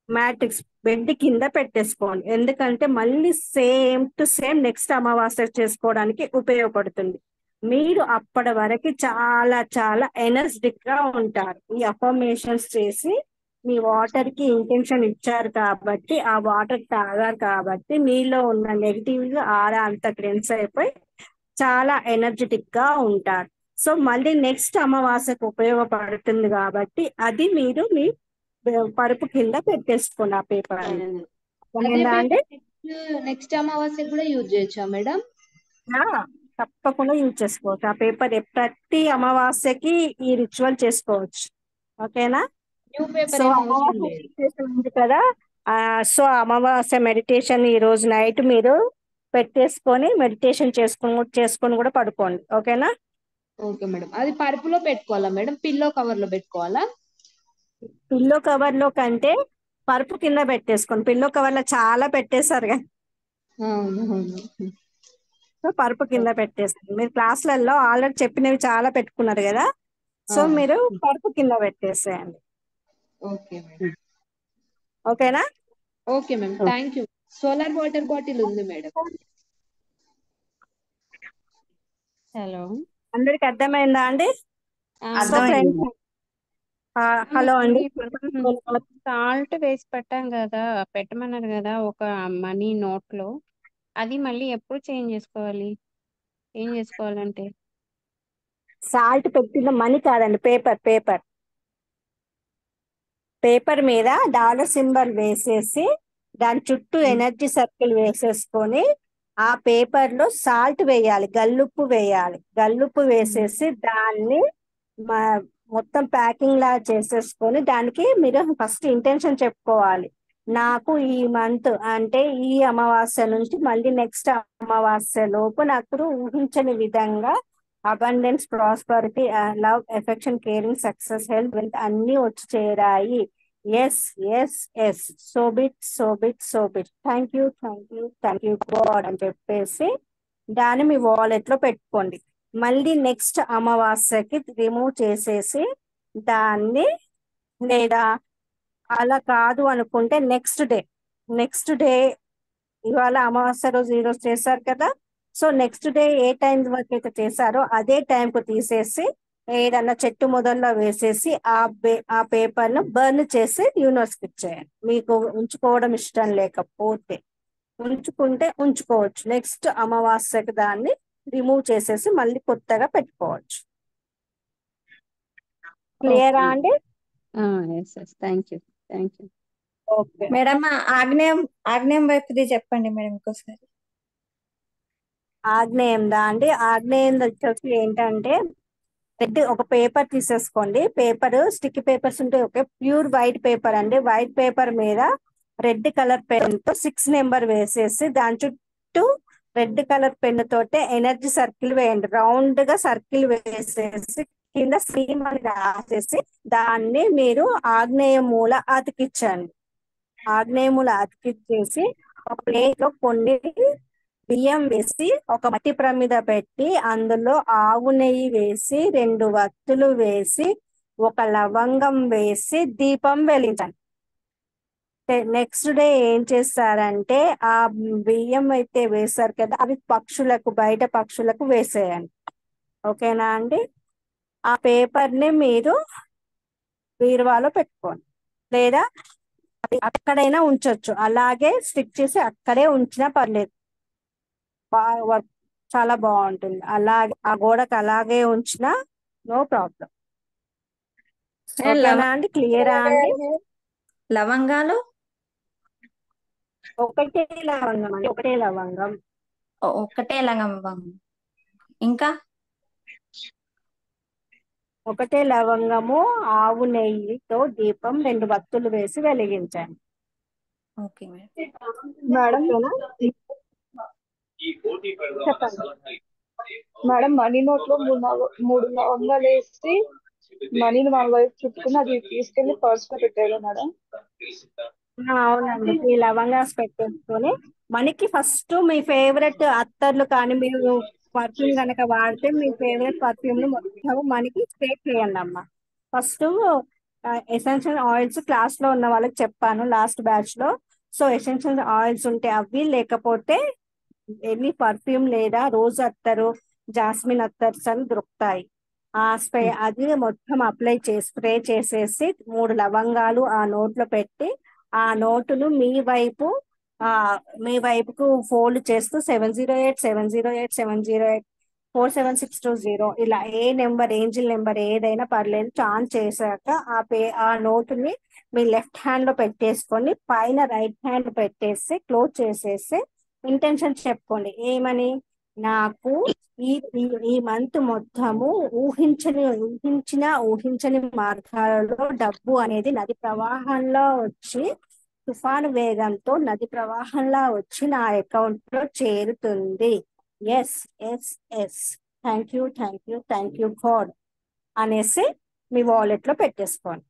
మ్యాట్రిక్స్ బెడ్ కింద పెట్టేసుకోండి, ఎందుకంటే మళ్ళీ సేమ్ టు సేమ్ నెక్స్ట్ అమావాస్య చేసుకోవడానికి ఉపయోగపడుతుంది. మీరు అప్పటి వరకు చాలా చాలా ఎనర్జెటిక్ గా ఉంటారు. ఈ అఫర్మేషన్స్ చేసి మీ వాటర్ కి ఇంటెన్షన్ ఇచ్చారు కాబట్టి, ఆ వాటర్ తాగారు కాబట్టి మీలో ఉన్న నెగిటివ్ ఆరా అంతా క్లెన్స్ అయిపోయి చాలా ఎనర్జెటిక్ గా ఉంటారు. సో మళ్ళీ నెక్స్ట్ అమావాస్యకు ఉపయోగపడుతుంది కాబట్టి అది మీరు మీ పరుపు కింద పెట్టేసుకోండి ఆ పేపర్. అదే అర్థమైందా అండి? పేపర్ నెక్స్ట్ అమావాస్య కూడా యూజ్ చేయొచ్చా మేడం? ఆ, తప్పకుండా యూజ్ చేసుకోవచ్చు ఆ పేపర్. ప్రతి అమావాస్యకి ఈ రిచువల్ చేసుకోవచ్చు. ఓకేనా? న్యూ పేపర్ సో ఏం అవసరం అమావాస్య లేదు. మెడిటేషన్ ఉంది కదా, సో అమావాస్య మెడిటేషన్ ఈ రోజు నైట్ మీరు పెట్టేసుకొని మెడిటేషన్ చేసుకొని కూడా పడుకోండి. ఓకేనా? Okay madam. అది పరుపులో పెట్టుకోవాలా మేడం, పిల్లో కవర్ లో పెట్టుకోవాలా? పిల్లో కవర్ లో కంటే పరుపు కింద పెట్టేసుకోండి. పిల్లో కవర్ లో చాలా పెట్టేశారు కదా, అవును. సో పరుపు కింద పెట్టేస్తారు. మీరు క్లాసులలో ఆల్రెడీ చెప్పినవి చాలా పెట్టుకున్నారు కదా, సో మీరు పరుపు కింద పెట్టేసేయండి. Okay madam. ఓకేనా? Okay madam, thank you. Solar water bottle ఉంది మేడం. హలో అందరికి అర్థమైందా అండి? సో అర్థమైంది. ఫ్రెండ్స్, హలో అండి. సాల్ట్ వేసి పెట్టాం కదా, పెట్టమన్నారు కదా ఒక మనీ నోట్ లో, అది మళ్ళీ ఎప్పుడు చేంజ్ చేసుకోవాలంటే? సాల్ట్ పెట్టిన మనీ కాదండి, పేపర్ మీద డాలర్ సింబల్ వేసేసి దాని చుట్టూ ఎనర్జీ సర్కిల్ వేసేసుకొని ఆ పేపర్ లో సాల్ట్ వేయాలి, గల్లుప్పు వేయాలి. గల్లుప్పు వేసేసి దాన్ని మొత్తం ప్యాకింగ్ లా చేసేసుకొని దానికి మీరు ఫస్ట్ ఇంటెన్షన్ చెప్పుకోవాలి. నాకు ఈ మంత్ అంటే ఈ అమావాస్య నుంచి మళ్ళీ నెక్స్ట్ అమావాస్య లోపు నాకు ఊహించని విధంగా abundance, prosperity, love, affection, caring, success, health, wealth అన్ని వచ్చి చేరాయి. ఎస్ ఎస్ ఎస్, సో బిట్ థ్యాంక్ యూ గాడ్ అని చెప్పేసి దాన్ని మీ వాలెట్ లో పెట్టుకోండి. మళ్ళీ నెక్స్ట్ అమావాస్యకి రిమూవ్ చేసేసి దాన్ని, లేదా అలా కాదు అనుకుంటే నెక్స్ట్ డే ఇవాళ అమావాస్య రోజు ఈ రోజు చేశారు కదా, సో నెక్స్ట్ డే ఏ టైం వరకు అయితే చేశారో అదే టైంకు తీసేసి ఏదన్నా చెట్టు మొదల్లో వేసేసి ఆ పేపర్ ను బర్న్ చేసి యూనివర్స్కి ఇచ్చేయండి. మీకు ఉంచుకోవడం ఇష్టం లేకపోతే, ఉంచుకుంటే ఉంచుకోవచ్చు. నెక్స్ట్ అమావాస్యకి దాన్ని రిమూవ్ చేసేసి మళ్ళీ కొత్తగా పెట్టుకోవచ్చు. క్లియరా అండి? Yes yes, thank you. Okay madam ఆగ్నేయం వైపుది చెప్పండి మేడం ఇంకోసారి. ఆగ్నేయం వచ్చేసి ఏంటంటే రెడ్ ఒక పేపర్ తీసేసుకోండి. స్టిక్కీ పేపర్స్ ఉంటాయి, ఓకే, ప్యూర్ వైట్ పేపర్ అండి. వైట్ పేపర్ మీద రెడ్ కలర్ పెన్ తో 6 నెంబర్ వేసేసి దాని చుట్టూ రెడ్ కలర్ పెన్ తోటే ఎనర్జీ సర్కిల్ వేయండి. రౌండ్ గా సర్కిల్ వేసేసి కింద స్ట్రీమ్ అని రాసేసి దాన్ని మీరు ఆగ్నేయ మూల అతికించండి. ఆగ్నేయ మూల అతికించేసి ఒక ప్లేట్ లో కొన్ని బియ్యం వేసి ఒక మట్టి ప్రమిద పెట్టి అందులో ఆవు నెయ్యి వేసి 2 వత్తులు వేసి ఒక లవంగం వేసి దీపం వెలిగించండి. నెక్స్ట్ డే ఏం చేస్తారంటే ఆ బియ్యం అయితే వేస్తారు కదా అవి బయట పక్షులకు వేసేయండి. ఓకేనా అండి? ఆ పేపర్ ని మీరు బీరువాలో పెట్టుకోండి, లేదా అక్కడైనా ఉంచొచ్చు. అలాగే స్టిక్ చేసి అక్కడే ఉంచినా పర్లేదు, చాలా బాగుంటుంది. అలాగే ఆ గోడకు అలాగే ఉంచినా నో ప్రాబ్లం. ఓకేనా అండి? క్లియరా అండి? లవంగాలు ఒకటే లవంగం. ఒకటే లవంగం. ఇంకా ఒకటే లవంగము, ఆవు నెయ్యితో దీపం 2 వత్తులు వేసి వెలిగించండి. Okay madam. మేడం ఓకేనా? చెప్పండి. మేడం మనీ నోట్ లో 3 లవంగాలు వేసి మనీని మన వైపు చుట్టుకుని అది తీసుకెళ్లి పర్స్ లో పెట్టేయాలి మేడం. అవునండి, 3 లవంగాస్ పెట్టేసుకొని మనకి ఫస్ట్ మీ ఫేవరెట్ అత్తర్లు కానీ మీరు పర్ఫ్యూమ్ కనుక వాడితే మీ ఫేవరెట్ పర్ఫ్యూమ్ ను మొత్తం మనకి స్ప్రే చేయండి అమ్మ. ఫస్ట్ ఎసెన్షియల్ ఆయిల్స్ క్లాస్ లో ఉన్న వాళ్ళకి చెప్పాను లాస్ట్ బ్యాచ్ లో. సో ఎసెన్షియల్ ఆయిల్స్ ఉంటే అవి, లేకపోతే ఎనీ పర్ఫ్యూమ్ లేదా రోజ్ అత్తరు, జాస్మిన్ అత్తర్స్ అని దొరుకుతాయి. ఆ అది మొత్తం స్ప్రే చేసేసి 3 లవంగాలు ఆ నోట్లో పెట్టి ఆ నోటును మీ వైపుకు ఫోల్డ్ చేస్తూ 708 ఇలా ఏంజిల్ నెంబర్ ఏదైనా పర్లేదు చాన్ చేశాక ఆ నోటుని మీ లెఫ్ట్ హ్యాండ్ లో పెట్టేసుకొని పైన రైట్ హ్యాండ్ పెట్టేసి క్లోజ్ చేసేసి ఇంటెన్షన్ చెప్పుకోండి. ఏమని? నాకు ఈ మంత్ మొత్తము ఊహించని మార్గాలలో డబ్బు అనేది నది ప్రవాహంలో వచ్చి తుఫాను వేగంతో నది ప్రవాహంలా వచ్చి నా అకౌంట్ లో చేరుతుంది. Yes yes yes, thank you God అనేసి మీ వాలెట్ లో పెట్టేసుకోండి.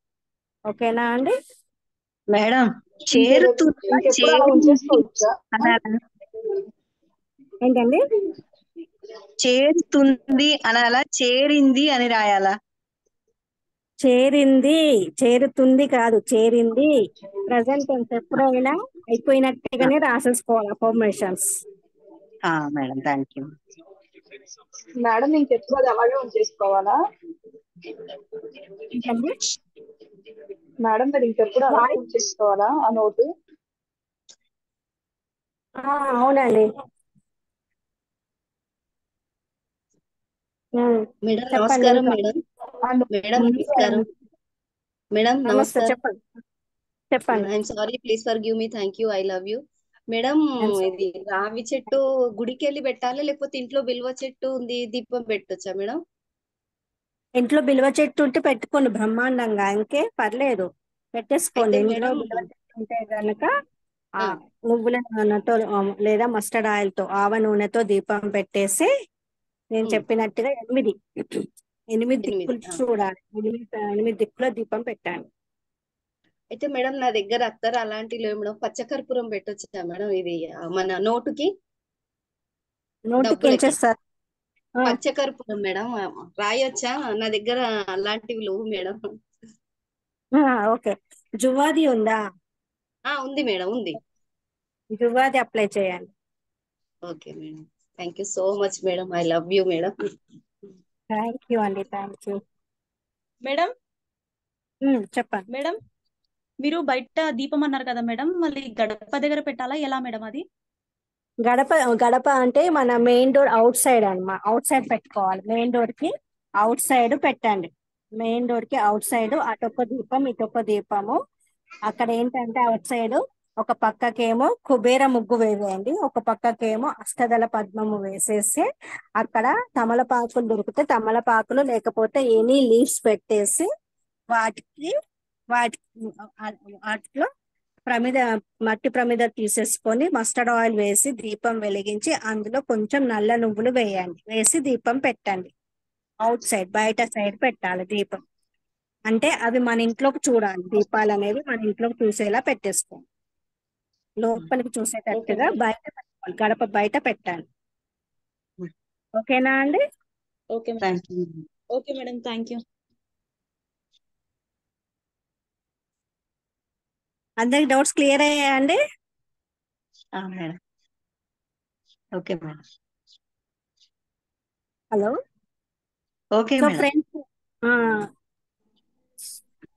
ఓకేనా అండి? మేడం చేరుతుందా ఇంకెప్పుడు అలా ఉంచేసుకోవచ్చా? ఏంటండి? చేరుతుంది అనాలా, చేరింది అని రాయాలా? చేరుతుంది కాదు, చేరింది. ప్రజెంట్ టెన్స్ ఎప్పుడైనా అయిపోయినట్టుగానే రాసేసుకోవాలి affirmations. Madam thank you. Madam ఇంకెప్పుడు అది అలాగే ఉంచేసుకోవాలా? ఏంటండి? మేడం మరి ఇంకెప్పుడు అలాగే ఉంచేసుకోవాలా ఆ నోటు? అవునండి. మేడం చెప్పండి. నమస్కారం ఇంకా మేడం. మేడం నమస్కారం మేడం. నమస్తే, నమస్కారం. చెప్పండి. I'm sorry, please for give me. Thank you, I love you. Madam ఇది రావి చెట్టు గుడికి వెళ్ళి పెట్టాలా లేకపోతే ఇంట్లో బిల్వ చెట్టు ఉంది దీపం పెట్టొచ్చా మేడం? ఇంట్లో బిల్వ చెట్టు ఉంటే పెట్టుకోండి బ్రహ్మాండంగా, ఇంకే పర్లేదు పెట్టేసుకోండి. అయితే ఇంట్లో మేడం బిల్వ చెట్టు ఉంటే గనక ఆ ఆ, నువ్వుల నూనెతో లేదా మస్టర్డ్ ఆయిల్ తో ఆవ నూనెతో దీపం పెట్టేసి నేను ఉమ్, చెప్పినట్టుగా 8 8 దిక్కులు చూడాలి. 8 దిక్కుల దీపం పెట్టాలి. అయితే మేడం నా దగ్గర అత్తరు అలాంటివి లేవు మేడం. పచ్చకర్పూరం పెట్టొచ్చా మేడం? ఇది మన నోటుకి నోటికి ఏం డబ్బులకి చేస్తారు? ఆ, పచ్చకర్పూరం మేడం రాయొచ్చా? నా దగ్గర అలాంటివి లేవు మేడం. ఆ, ఓకే. జువ్వాది ఉందా? ఉంది మేడం, ఉంది. జువ్వాది అప్లై చేయండి. Okay madam. Thank you so much madam. I love you madam. Thank you అండి, థ్యాంక్ యూ. మేడం చెప్పండి. మేడం మీరు బయట దీపం అన్నారు కదా మేడం, మళ్ళీ గడప దగ్గర పెట్టాలా ఎలా మేడం అది? గడప గడప అంటే మన మెయిన్ డోర్ అవుట్ సైడ్ అన్నమాట. అవుట్ సైడ్ పెట్టుకోవాలి. మెయిన్ డోర్ కి అవుట్ సైడ్ పెట్టండి. మెయిన్ డోర్ కి అవుట్ సైడ్ అటొక దీపం ఇటొక దీపము. అక్కడ ఏంటంటే అవుట్ సైడ్ ఒక పక్కకేమో కుబేర ముగ్గు వేసేయండి, ఒక పక్కకేమో అష్టదళ పద్మము వేసేసి అక్కడ తమలపాకులు దొరికితే తమలపాకులు, లేకపోతే ఎనీ లీవ్స్ పెట్టేసి వాటికి వాటి వాటిలో ప్రమిద, మట్టి ప్రమిద తీసేసుకొని మస్టర్డ్ ఆయిల్ వేసి దీపం వెలిగించి అందులో కొంచెం నల్ల నువ్వులు వేయండి, వేసి దీపం పెట్టండి. అవుట్ సైడ్ బయట సైడ్ పెట్టాలి దీపం. అంటే అవి మన ఇంట్లోకి చూడాలి, దీపాలు అనేవి మన ఇంట్లోకి చూసేలా పెట్టేసుకోండి. లోపలికి ఓకే చూసేటట్టుగా మేడం. బయట పెట్టుకోవాలి, గడప బయట పెట్టాలి. ఓకేనా అండి? Okay madam. Thank you. Okay madam, thank you. అందరికి డౌట్స్ క్లియర్ అయ్యాయా అండి? Madam. Okay madam. Hello. Okay so madam.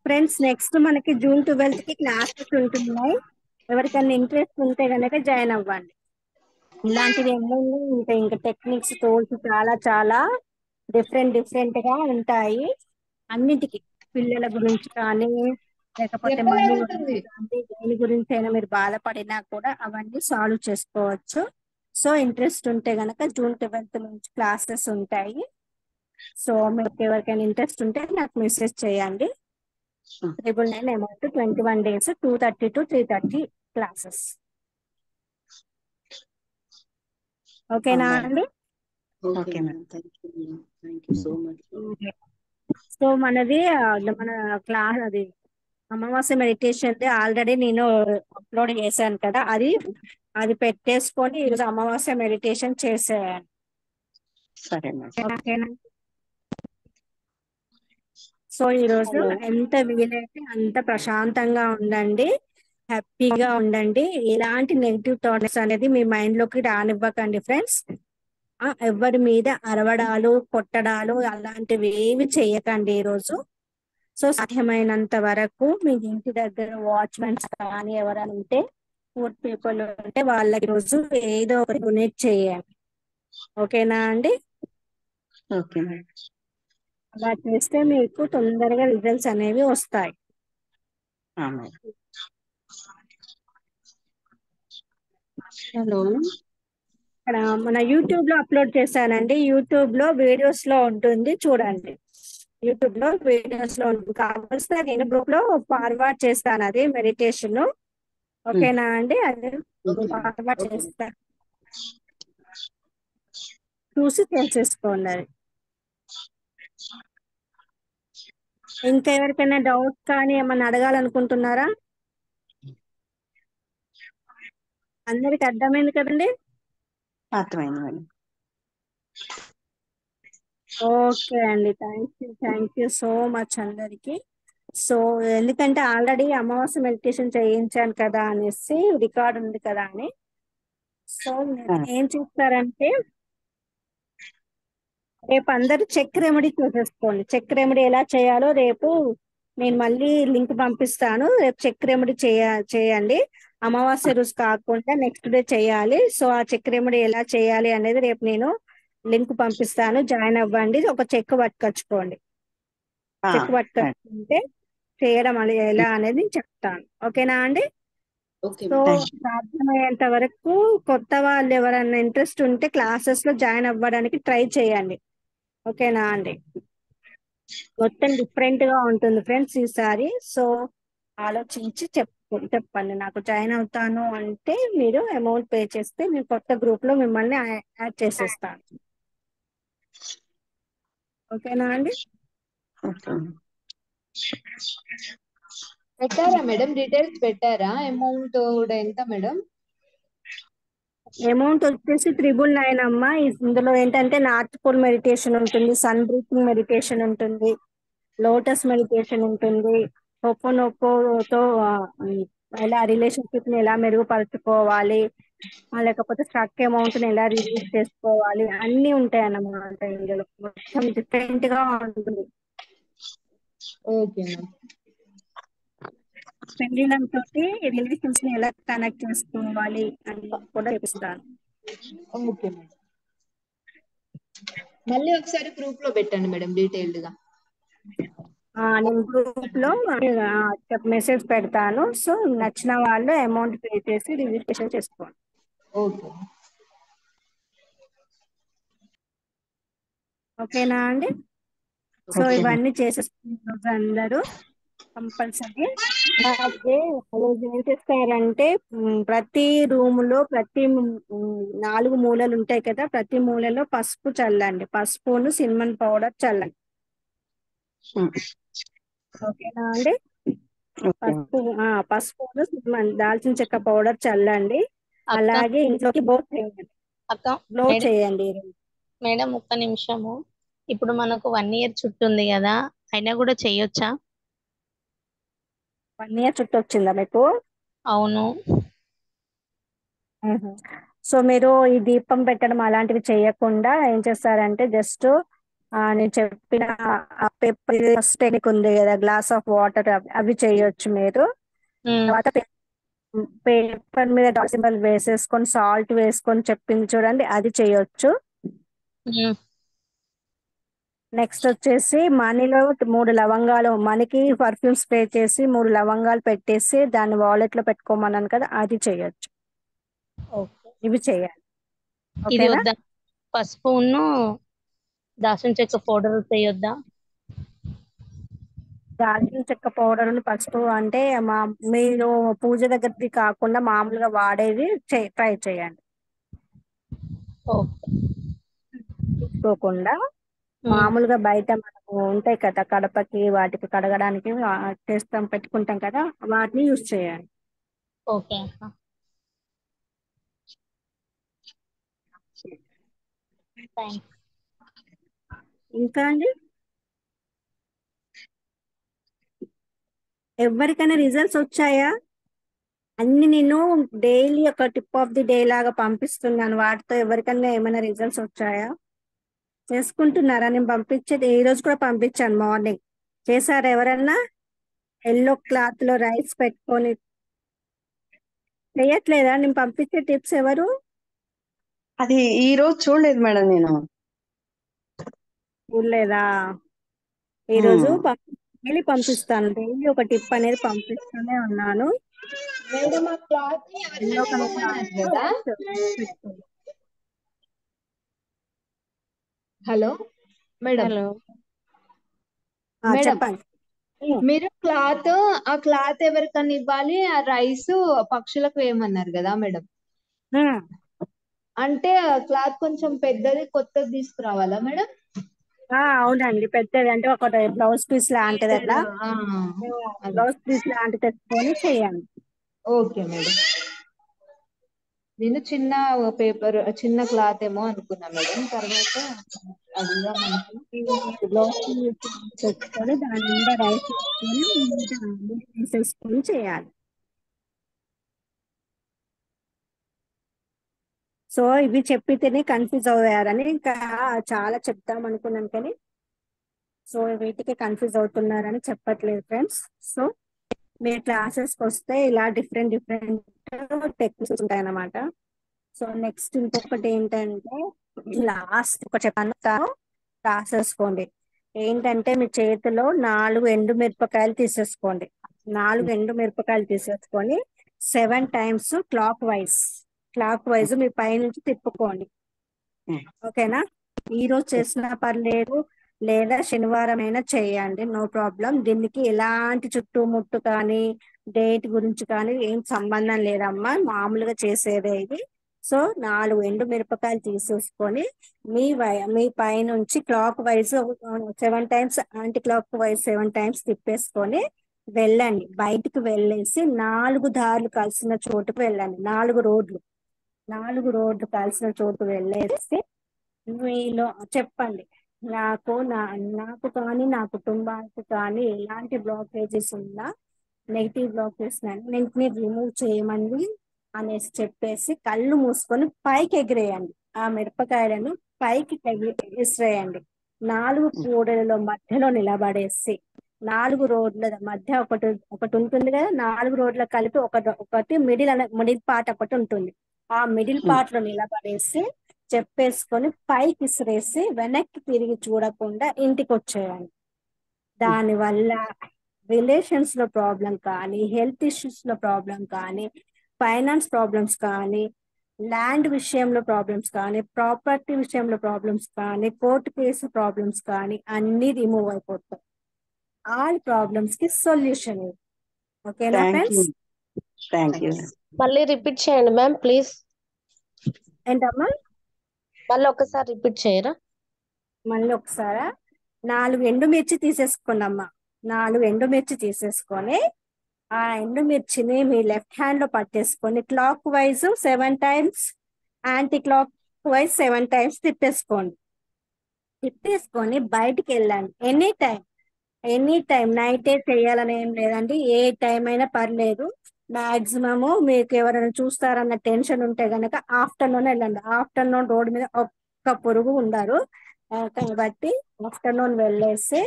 Friends next మనకి జూన్ 12 కి క్లాసెస్ ఉంటున్నాయి. ఎవరికైనా ఇంట్రెస్ట్ ఉంటే కనుక జాయిన్ అవ్వండి. ఇలాంటివి ఎన్నో ఉంటాయి, ఇంకా టెక్నిక్స్ టూల్స్ చాలా చాలా డిఫరెంట్ గా ఉంటాయి. అన్నిటికీ పిల్లల గురించి కానీ, లేకపోతే మనీ గురించి కానీ, దేని గురించి అయినా మీరు బాధపడినా కూడా అవన్నీ సాల్వ్ చేసుకోవచ్చు. సో ఇంట్రెస్ట్ ఉంటే గనక జూన్ 12 నుంచి క్లాసెస్ ఉంటాయి. సో మీకు ఎవరికైనా ఇంట్రెస్ట్ ఉంటే నాకు మెసేజ్ చేయండి. 999 అమౌంట్, 21 days, 2:30 to 3:30 క్లాసెస్. ఓకేనా మేడం. అండి? Okay okay madam. Thank you madam. Thank you so much. So మనది మన క్లాస్ అది అమావాస్య మెడిటేషన్ ఆల్రెడీ నేను అప్లోడ్ చేశాను కదా, అది పెట్టేసుకొని ఈరోజు అమావాస్య మెడిటేషన్ చేసేయాలి. సరే మేడం. ఓకేనా? సో ఈరోజు హలో. ఎంత వీలైతే అంత ప్రశాంతంగా ఉండండి, హ్యాపీగా ఉండండి. ఎలాంటి నెగిటివ్ థాట్స్ అనేది మీ మైండ్ లోకి రానివ్వకండి ఫ్రెండ్స్. ఎవరి మీద అరవడాలు కొట్టడాలు అలాంటివి ఏవి చేయకండి ఈరోజు. సో సాధ్యమైనంత వరకు మీ ఇంటి దగ్గర వాచ్మెన్స్ కానీ ఎవరైనా ఉంటే, పూర్ పీపుల్ ఉంటే వాళ్ళకి రోజు ఏదో ఒకటి డొనేట్ చేయండి. ఓకేనా అండి? Okay madam. అలా చేస్తే మీకు తొందరగా రిజల్ట్స్ అనేవి వస్తాయి. మేడం. హలో. ఇక్కడ మన యూట్యూబ్ లో అప్లోడ్ చేశానండి, యూట్యూబ్ లో వీడియోస్ లో ఉంటుంది చూడండి. యూట్యూబ్ లో వీడియోస్ లో ఉంటుంది, కావాల్సిన నేను గ్రూప్ లో ఫార్వర్డ్ చేస్తాను అది మెడిటేషన్. ఓకేనా అండి? అది ఓకే ఫార్వర్డ్ ఓకే చేస్తా, చూసి చేసేసుకోండి అది. ఇంకా ఎవరికైనా డౌట్ కానీ ఏమన్నా అడగాలనుకుంటున్నారా? అందరికి అర్థమైంది కదండి? అర్థమైంది మేడం. ఓకే అండి, థ్యాంక్ యూ సో మచ్ అందరికి. సో ఎందుకంటే ఆల్రెడీ అమావాస్య మెడిటేషన్ చేయించాను కదా అనేసి రికార్డ్ ఉంది కదా అని. సో ఏం చేస్తారంటే రేపు అందరు చెక్ రెమెడీ చేసేసుకోండి. చెక్ రెమెడీ ఎలా చేయాలో రేపు నేను మళ్ళీ లింక్ పంపిస్తాను. రేపు చెక్ రెమెడీ చేయండి. అమావాస్య రోజు కాకుండా నెక్స్ట్ డే చేయాలి. సో ఆ చెక్ రెమెడీ ఎలా చేయాలి అనేది రేపు నేను లింక్ పంపిస్తాను, జాయిన్ అవ్వండి. ఒక చెక్ పట్టుకొచ్చుకోండి. చెక్ పట్టుకొచ్చుకుంటే చేయడం ఎలా అనేది చెప్తాను. ఓకేనా అండి? Okay so madam. సాధ్యమయ్యేంత వరకు కొత్త వాళ్ళు ఎవరైనా ఇంట్రెస్ట్ ఉంటే క్లాసెస్ లో జాయిన్ అవ్వడానికి ట్రై చేయండి. ఓకేనా అండి? మొత్తం డిఫరెంట్ గా ఉంటుంది ఫ్రెండ్స్ ఈసారి. సో ఆలోచించి చెప్పండి. నాకు జాయిన్ అవుతాను అంటే మీరు అమౌంట్ పే చేస్తే నేను కొత్త గ్రూప్ లో మిమ్మల్ని యాడ్ చేసేస్తాను. ఓకేనా అండి? ఓకే. పెట్టారా మేడం? డీటెయిల్స్ పెట్టారా? అమౌంట్ కూడా ఎంత మేడం? అమౌంట్ వచ్చేసి 999 అమ్మా. ఇందులో ఏంటంటే నార్త్ పోల్ మెడిటేషన్ ఉంటుంది, సన్ బ్రీతింగ్ మెడిటేషన్ ఉంటుంది, లోటస్ మెడిటేషన్ ఉంటుంది, హోపోనోపోతో ఎలా రిలేషన్షిప్ ని ఎలా మెరుగుపరుచుకోవాలి, లేకపోతే స్ట్రక్ అమౌంట్ ని ఎలా రిలీజ్ చేసుకోవాలి, అన్ని ఉంటాయి అన్నమాట. ఇందులో మొత్తం డిఫరెంట్ గా ఉంటుంది. Okay ma'am. పెండిలం తోటి రిలేషన్స్ ని ఎలా కనెక్ట్ చేసుకోవాలి అని కూడా చూపిస్తాను. Okay madam. మళ్ళీ ఒకసారి గ్రూప్ లో పెట్టండి మేడం డీటెయిల్డ్ గా. నేను గ్రూప్ లో మెసేజ్ పెడతాను. సో నచ్చిన వాళ్ళు అమౌంట్ పే చేసి రిజిస్ట్రేషన్ చేసుకోండి. ఓకే. ఓకేనా అండి? So okay. ఇవన్నీ చేసేసుకున్న రోజు అందరూ కంపల్సరీ. అలాగే రోజు ఏం చేస్తారంటే ప్రతి రూమ్ లో ప్రతి 4 మూలలు ఉంటాయి కదా, ప్రతి మూలలో పసుపు చల్లండి. పసుపును సినిమన్ పౌడర్ చల్లండి. ఓకేనా అండి? ఓకే. పసుపును దాల్చిన చెక్క పౌడర్ చల్లండి. అక్క అలాగే ఇంట్లోకి బ్లో చేయండి. బ్లో మేడం చేయండి. మేడం ఒక్క నిమిషము. ఇప్పుడు మనకు 1 ఇయర్ చుట్టూ ఉంది కదా, అయినా కూడా చెయ్యొచ్చా? 1 ఇయర్ చుట్టూ వచ్చిందా మీకు? అవును. సో మీరు ఈ దీపం పెట్టడం అలాంటివి చేయకుండా ఏం చేస్తారంటే జస్ట్ నేను చెప్పిన పేపర్ ఫస్ట్ టెక్నిక్ ఉంది కదా, గ్లాస్ ఆఫ్ వాటర్, అవి చేయొచ్చు మీరు. తర్వాత పేపర్ మీద డాట్ సింబల్ వేసేసుకొని సాల్ట్ వేసుకొని చెప్పింది చూడండి, అది చేయొచ్చు. నెక్స్ట్ వచ్చేసి మనీలో 3 లవంగాలు, మనకి పర్ఫ్యూమ్ స్ప్రే చేసి 3 లవంగాలు పెట్టేసి దాన్ని వాలెట్ లో పెట్టుకోమన్నాను కదా, అది చేయొచ్చు. ఇవి చేయాలి. ఇది ఓకేనా? వద్దా? పసుపును దాల్చిన చెక్క పౌడర్ చేయొద్దా? దాల్చిన చెక్క పౌడర్ పసుపు అంటే మీరు పూజ దగ్గరది కాకుండా మామూలుగా వాడేది ట్రై చేయండి. తీసుకోకుండా మామూలుగా బయట మనకు ఉంటాయి కదా కడపకి వాటికి కడగడానికి చేస్తాం, పెట్టుకుంటాం కదా, వాటిని యూజ్ చేయండి. ఓకే. ఇంకా అండి ఎవరికైనా రిజల్ట్స్ వచ్చాయా? అన్ని నేను డైలీ ఒక టిప్ ఆఫ్ ది డే లాగా పంపిస్తున్నాను. వాటితో ఎవరికైనా ఏమైనా రిజల్ట్స్ వచ్చాయా? చేసుకుంటున్నారా? నేను పంపించేది ఈ రోజు కూడా పంపించాను మార్నింగ్. చేశారా ఎవరన్నా? ఎల్లో క్లాత్ లో రైస్ పెట్టుకొని చేయట్లేదా నేను పంపించే టిప్స్? ఎవరు అది ఈ రోజు చూడలేదు మేడం నేను. చూడలేదా? ఈరోజు డైలీ పంపిస్తాను. డైలీ ఒక టిప్ అనేది పంపిస్తూనే ఉన్నాను. మేడం ఆ క్లాత్ ఎల్లో ఎవరికైనా కలర్ ఇవ్వమన్నారు క్లాత్ లో కదా? రైస్ పెట్టుకోండి. Hello madam. హలో మేడం చెప్పండి. మీరు ఆ క్లాత్ ఎవరికన్నా ఇవ్వాలి, ఆ రైస్ పక్షులకు వేయమన్నారు కదా మేడం? అంటే క్లాత్ కొంచెం పెద్దది కొత్తది తీసుకురావాలా మేడం? అవునండి, పెద్దది అంటే ఒక బ్లౌజ్ పీస్ లాంటిది అట్లా అదే. బ్లౌజ్ పీస్ లాంటిది తెచ్చుకొని చేయండి. Okay madam. నేను చిన్న పేపర్, చిన్న క్లాత్ ఏమో అనుకున్నా మేడం. తర్వాత బ్లౌజ్ పీస్ తెచ్చుకొని దాని నిండా రైస్ వేసుకొని తీసేసుకొని చేయాలి. సో ఇవి చెప్పితేనే కన్ఫ్యూజ్ అయ్యారని ఇంకా చాలా చెప్తాం అనుకున్నాను, కానీ సో వీటికి కన్ఫ్యూజ్ అవుతున్నారని చెప్పట్లేదు ఫ్రెండ్స్. సో మీరు క్లాసెస్కి వస్తే ఇలా డిఫరెంట్ టెక్నిక్స్ ఉంటాయి అన్నమాట. సో నెక్స్ట్ ఇంకొకటి ఏంటంటే లాస్ట్ ఒక చెప్పాను, రాసేసుకోండి. ఏంటంటే మీ చేతిలో 4 ఎండు మిరపకాయలు తీసేసుకోండి. 4 ఎండు మిరపకాయలు తీసేసుకొని 7 టైమ్స్ క్లాక్ వైజ్ మీ పైనుంచి తిప్పుకోండి. ఓకేనా? ఈ రోజు చేసినా పర్లేదు, లేదా శనివారం అయినా చేయండి, నో ప్రాబ్లం. దీనికి ఎలాంటి చుట్టుముట్టు కానీ డేట్ గురించి కానీ ఏం సంబంధం లేదమ్మా, మామూలుగా చేసేదే ఇది. సో 4 ఎండు మిరపకాయలు తీసేసుకొని మీ పై నుంచి clock wise 7 times, anti clock wise 7 times తిప్పేసుకొని వెళ్ళండి. బయటికి వెళ్ళేసి 4 దారులు కలిసిన చోటుకు వెళ్ళండి. 4 రోడ్లు కలిసిన చోటు వెళ్ళేసి మీలో చెప్పండి, నాకు కానీ నా కుటుంబానికి కానీ ఎలాంటి బ్లాకేజెస్ ఉన్నా, నెగిటివ్ బ్లాకేజెస్ అన్నింటినీ రిమూవ్ చేయమని అనేసి చెప్పేసి కళ్ళు మూసుకొని పైకి ఎగిరేయండి. ఆ మిరపకాయలను పైకి విసిరేయండి. 4 కూడలలో మధ్యలో నిలబడేసి 4 రోడ్ల మధ్య ఒకటి ఉంటుంది కదా, 4 రోడ్ల కలిపి ఒకటి మిడిల్ పార్ట్ ఒకటి ఉంటుంది. ఆ మిడిల్ పార్ట్ లో నిలబడేసి చెప్పేసుకొని పైకి విసిరేసి వెనక్కి తిరిగి చూడకుండా ఇంటికి వచ్చేయండి. దానివల్ల రిలేషన్స్ లో ప్రాబ్లం కానీ, హెల్త్ ఇష్యూస్ లో ప్రాబ్లం కానీ, ఫైనాన్స్ ప్రాబ్లమ్స్ కానీ, ల్యాండ్ విషయంలో ప్రాబ్లమ్స్ కానీ, ప్రాపర్టీ విషయంలో ప్రాబ్లమ్స్ కానీ, కోర్టు కేసు ప్రాబ్లమ్స్ కానీ అన్ని రిమూవ్ అయిపోతాయి. ఆల్ ప్రాబ్లమ్స్ కి సొల్యూషన్ ఇది. ఓకేనా ఫ్రెండ్స్? Thank you. మళ్ళీ రిపీట్ చేయండి మ్యామ్ ప్లీజ్. ఏంటమ్మా? మళ్ళీ ఒకసారి రిపీట్ చేయరా? మళ్ళీ ఒకసారి 4 ఎండుమిర్చి తీసేసుకోండి అమ్మా. 4 ఎండుమిర్చి తీసేసుకొని ఆ ఎండుమిర్చిని మీ లెఫ్ట్ హ్యాండ్ లో పట్టేసుకొని clock wise 7 times, anti clock wise 7 times తిప్పేసుకొని బయటికి వెళ్ళండి. ఎనీ టైం నైటే చేయాలని ఏం లేదండి, ఏ టైం అయినా పర్లేదు. మాక్సిమము మీకు ఎవరైనా చూస్తారన్న టెన్షన్ ఉంటే గనక ఆఫ్టర్నూన్ వెళ్ళండి. ఆఫ్టర్నూన్ రోడ్ మీద ఒక్క పురుగు ఉండరు కాబట్టి ఆఫ్టర్నూన్ వెళ్ళేసి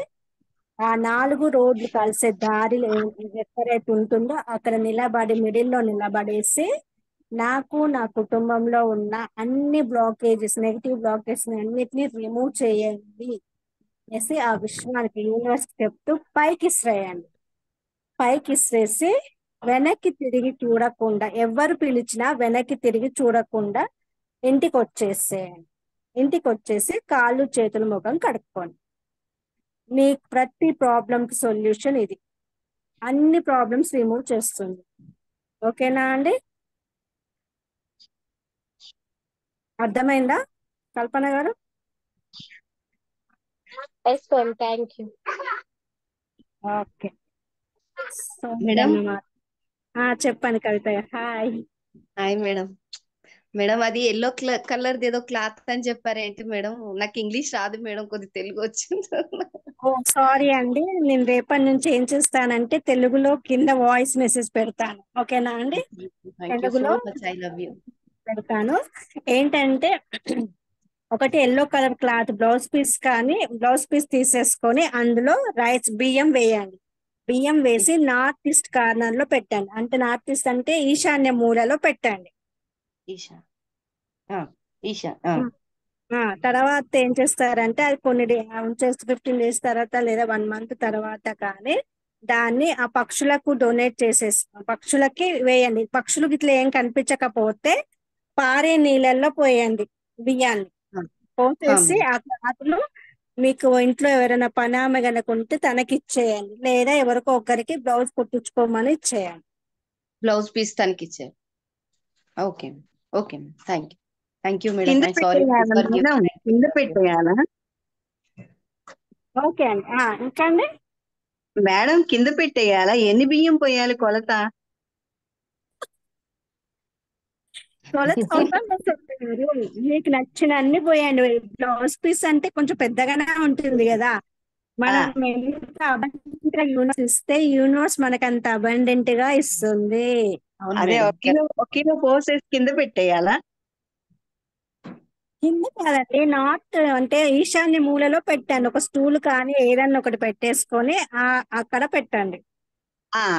ఆ 4 రోడ్లు కలిసే దారిలో ఎక్కడైతే ఉంటుందో అక్కడ నిలబడి మిడిల్లో నిలబడేసి నాకు నా కుటుంబంలో ఉన్న అన్ని బ్లాకేజెస్, నెగిటివ్ బ్లాకేజెస్ అన్నిటినీ రిమూవ్ చేయండి అనేసి ఆ విషయానికి యూనివర్స్ చెప్తూ పైకి ఇసిరేయండి. పైకి ఇసిరేసి వెనక్కి తిరిగి చూడకుండా, ఎవరు పిలిచినా వెనక్కి తిరిగి చూడకుండా ఇంటికి వచ్చేసేయండి. ఇంటికి వచ్చేసి కాళ్ళు చేతులు ముఖం కడుక్కోండి. మీ ప్రతి ప్రాబ్లంకి సొల్యూషన్ ఇది, అన్ని ప్రాబ్లమ్స్ రిమూవ్ చేస్తుంది. ఓకేనా అండి? అర్థమైందా కల్పన గారు? Yes ma'am, thank you. Okay. So madam చెప్పండి Kavitha. Hi. Hi madam. Madam అది ఎల్లో కలర్ ఏదో క్లాత్ అని చెప్పారేంటి మేడం? నాకు ఇంగ్లీష్ రాదు మేడం, కొద్ది తెలుగు వచ్చింది. ఓ సారీ అండి, నేను రేపటి నుంచి ఏం చేస్తానంటే తెలుగులో కింద వాయిస్ మెసేజ్ పెడతాను. ఓకేనా అండి? థ్యాంక్ యూ సో తెలుగులో మచ్, ఐ లవ్ యూ. పెడతాను. ఏంటంటే ఒకటి yellow colour cloth blouse piece తీసేసుకొని అందులో బియ్యం వేయండి. బియ్యం వేసి నార్త్ ఈస్ట్ కార్నర్ లో పెట్టండి. అంటే నార్త్ ఈస్ట్ అంటే ఈశాన్య మూలలో పెట్టండి. ఈషా ఈషా తర్వాత ఏం చేస్తారంటే అది కొన్ని ఉంచేసి 15 days తర్వాత లేదా 1 month తర్వాత కానీ దాన్ని ఆ పక్షులకు డొనేట్ పక్షులకి వేయండి. పక్షులకు ఇట్లా ఏం కనిపించకపోతే పారే నీళ్ళల్లో పోయండి బియ్యాన్ని. పోసేసి ఆ క్లాత్లు మీకు ఇంట్లో ఎవరైనా పనామె గనక ఉంటే తనకి ఇచ్చేయండి, లేదా ఎవరికో ఒకరికి బ్లౌజ్ కుట్టించుకోమని ఇచ్చేయండి. బ్లౌజ్ పీస్ తనకి ఇచ్చారు. Okay okay thank you. Thank you madam. కింద ఐ సారీ పెట్టేయాలా మేడం? కింద పెట్టేయాలా ఓకే అండి. ఇంకా అండి మేడం? కింద పెట్టేయాలా? ఎన్ని బియ్యం పోయాలి కొలత? మీకు నచ్చిన అన్ని పోయండి. బ్లౌజ్ పీస్ అంటే కొంచెం పెద్దగానే ఉంటుంది కదా, మనం ఎంత అబండెంట్ గా యూనివర్స్ ఇస్తే యూనివర్స్ మనకు అంత అబండెంట్ గా ఇస్తుంది. అదే ఒక కిలో పోసేసి కింద పెట్టేయాలా? కింద కాదండి, నార్త్ అంటే ఈశాన్య మూలలో పెట్టండి. ఒక స్టూల్ కానీ ఏదన్నా ఒకటి పెట్టేసుకొని అక్కడ పెట్టండి.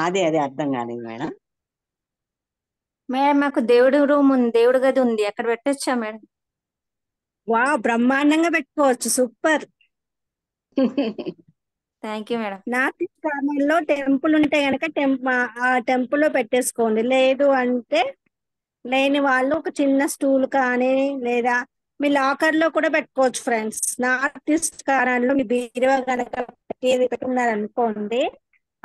అదే అర్థం కాలేదు మేడం. మేడం మాకు దేవుడి రూమ్ ఉంది, దేవుడి గది ఉంది, అక్కడ పెట్టొచ్చా మేడం? వా బ్రహ్మాండంగా పెట్టుకోవచ్చు, super. Thank you madam. North east corner లో టెంపుల్ ఉంటే గనక ఆ టెంపుల్ లో పెట్టేసుకోండి. లేదు అంటే లేని వాళ్ళు ఒక చిన్న స్టూల్ కానీ లేదా మీ లాకర్ లో కూడా పెట్టుకోవచ్చు ఫ్రెండ్స్. నార్త్ ఈస్ట్ కార్నర్ లో మీ బీరువా కనుక పెట్టుకున్నారనుకోండి,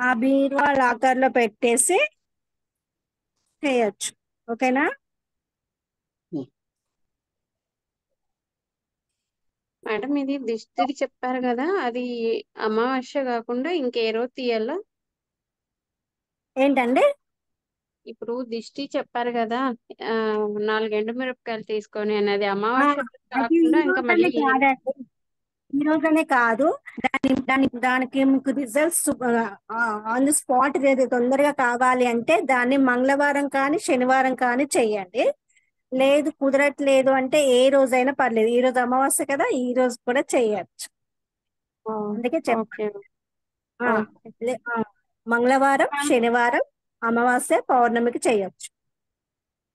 ఆ బీరువా లాకర్ లో పెట్టేసి చేయొచ్చు. ఓకేనా? మేడం ఇది దిష్టిది చెప్పారు కదా, అది అమావాస్య కాకుండా ఇంకే రోజు తీయాలా? ఏంటండి? ఇప్పుడు దిష్టి చెప్పారు కదా, 4 ఎండుమిరపకాయలు తీసుకొని అనేది ఆ, అమావాస్య రోజు అది ఈ కాకుండా ఇంకా రోజనే మళ్ళీ కాదండి, ఈ రోజనే కాదు. దానికి మీకు రిజల్ట్స్ ఆన్ ది స్పాట్ తొందరగా కావాలి అంటే దాన్ని మంగళవారం కానీ శనివారం కానీ చెయ్యండి. లేదు కుదరట్లేదు అంటే ఏ రోజైనా పర్లేదు. ఈ రోజు అమావాస్య కదా, ఈ రోజు కూడా చెయ్యొచ్చు. అందుకే ఓకే చెప్పండి. ఓకే మంగళవారం శనివారం అమావాస్య పౌర్ణమికి చెయ్యొచ్చు.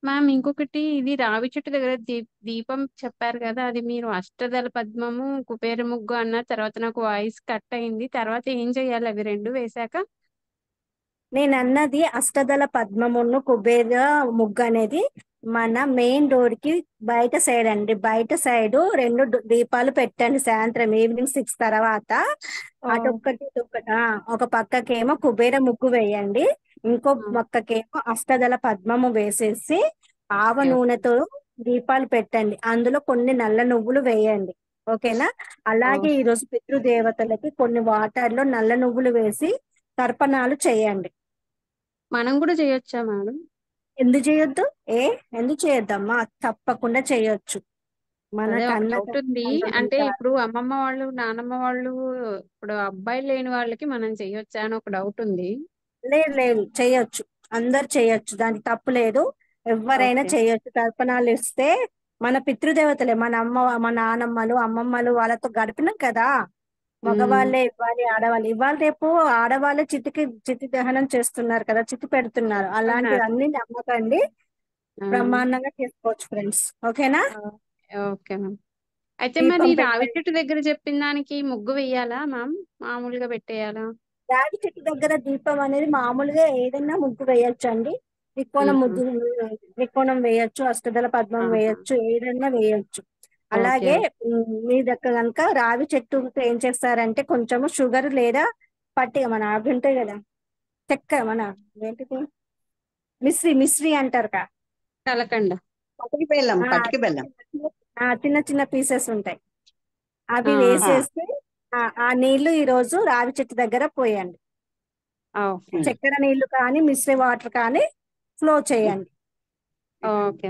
మ్యామ్ ఇంకొకటి, ఇది రావి చెట్టు దగ్గర దీపం చెప్పారు కదా, అది మీరు అష్టదళ పద్మము కుబేర ముగ్గు అన్నారు. తర్వాత నాకు వాయిస్ కట్ అయింది. తర్వాత ఏం చెయ్యాలి అవి రెండు వేశాక? నేను అన్నది అష్టదళ పద్మమును కుబేర ముగ్గు అనేది మన మెయిన్ డోర్ కి బయట సైడ్ అండి. బయట సైడ్ 2 దీపాలు పెట్టండి సాయంత్రం ఈవినింగ్ 6 తర్వాత. అటొక్కటి ఇటొక్కటి. ఒక పక్కకేమో కుబేర ముగ్గు వేయండి, ఇంకో పక్కకేమో అష్టదళ పద్మము వేసేసి ఆవ నూనెతో దీపాలు పెట్టండి. అందులో కొన్ని నల్ల నువ్వులు వేయండి. ఓకేనా? అలాగే ఈ రోజు పితృదేవతలకి కొన్ని వాటర్ లో నల్ల నువ్వులు వేసి తర్పణాలు చేయండి. మనం కూడా చేయొచ్చా మేడం? ఎందుకు చేయొద్దు? ఎందుకు చేయొద్దమ్మా? తప్పకుండా చేయొచ్చు. మన అదే ఒక కన్న డౌట్ ఉంది. అంటే ఇప్పుడు అమ్మమ్మ వాళ్ళు నానమ్మ వాళ్ళు, ఇప్పుడు అబ్బాయి లేని వాళ్ళకి మనం చెయ్యొచ్చా అని ఒక డౌట్ ఉంది. లేదు లేదు, చేయొచ్చు. అందరు చేయొచ్చు, దానికి తప్పు లేదు. ఎవరైనా ఓకే చేయొచ్చు. తర్పణాలు ఇస్తే మన పితృదేవతలే, మన అమ్మ మన నానమ్మలు అమ్మమ్మలు వాళ్ళతో గడిపినాం కదా. మగవాళ్ళే ఇవ్వాలి, ఆడవాళ్ళు ఇవాళ రేపు ఆడవాళ్ళే చితి దహనం చేస్తున్నారు కదా, చితి పెడుతున్నారు. అలాంటివి అన్నారు. అన్ని నమ్మకండి. బ్రహ్మాండంగా చేసుకోవచ్చు ఫ్రెండ్స్. ఓకేనా? Okay ma'am. అయితే మరి దీపం రావి పెట్టండి. చెట్టు దగ్గర చెప్పిన దానికి ముగ్గు వెయ్యాలా మ్యామ్, మామూలుగా పెట్టేయాలా? రాగి చెట్టు దగ్గర దీపం అనేది మామూలుగా ఏదైనా ముగ్గు వేయొచ్చు అండి. త్రికోణం త్రికోణం వేయొచ్చు, అష్టదళ పద్మం ఆహా. వేయొచ్చు, ఏదైనా వేయొచ్చు. ఓకే అలాగే మీ దగ్గర కనుక రావి చెట్టు ఏం చేస్తారంటే కొంచెము షుగర్ లేదా పట్టి మన అవి ఉంటాయి కదా, చక్కెర, మన ఏంటిది, మిశ్రి అంటారు కదా. కలకండ. పటికి బెల్లం ఆ, పటికి బెల్లం. చిన్న చిన్న పీసెస్ ఉంటాయి, అవి ఆ, వేసేస్తే ఆ నీళ్లు ఈ రోజు రావి చెట్టు దగ్గర పోయండి. ఓకే చక్కెర నీళ్లు కానీ మిశ్రీ వాటర్ కానీ ఫ్లో చేయండి. ఓకే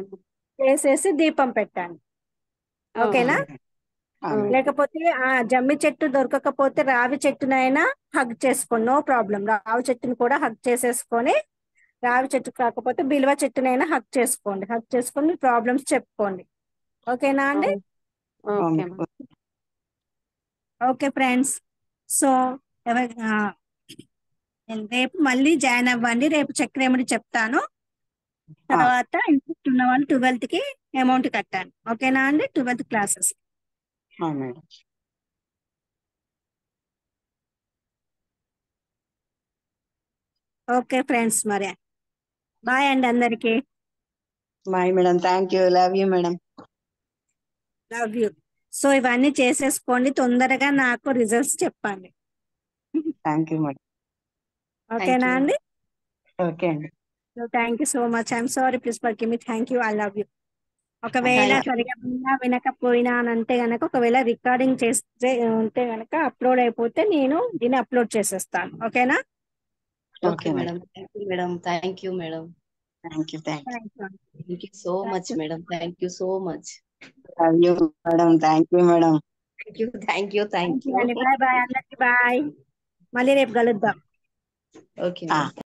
వేసేసి దీపం పెట్టండి. ఓకేనా? లేకపోతే ఆ జమ్మి చెట్టు దొరకకపోతే రావి చెట్టునైనా హగ్ చేసుకోండి, నో ప్రాబ్లం. రావి చెట్టుని కూడా హగ్ చేసేసుకొని, రావి చెట్టు కాకపోతే బిల్వ చెట్టునైనా హగ్ చేసుకోండి. హగ్ చేసుకొని మీ ప్రాబ్లమ్స్ చెప్పుకోండి. ఓకేనా అండి? Okay okay friends. సో రేపు మళ్ళీ జాయిన్ అవ్వండి. రేపు చక్రముడి చెప్తాను. తర్వాత ఇంట్రెస్ట్ ఉన్న వాళ్ళు 12th కి అమౌంట్ కట్టాలి. ఓకేనా అండి? 12th classes. Madam. Okay friends, మరి బాయ్ అండి అందరికి. Bye madam. Thank you. Love you madam. Love you. So ఇవన్నీ చేసేసుకోండి, తొందరగా నాకు రిజల్ట్స్ చెప్పండి. Thank you madam. ఓకేనా అండి? ఓకే అండి. Thank you so much. I'm sorry, please forgive me. Thank you. I love you. ఒకవేళ థ్యాంక్ యూ. సరిగా విన్నా వినకపోయినా అని అంటే గనక, ఒకవేళ రికార్డింగ్ చేస్తే ఉంటే గనక అప్లోడ్ అయిపోతే నేను దీన్ని అప్లోడ్ చేసేస్తాను. ఓకేనా? Okay madam. Thank you madam. Thank you madam. Thank you. Thank you so much madam. Thank you so much. Love you madam. Thank you madam. Thank you. Thank you. Bye bye అందరికి. బాయ్. మళ్ళీ రేపు కలుద్దాం. ఓకే.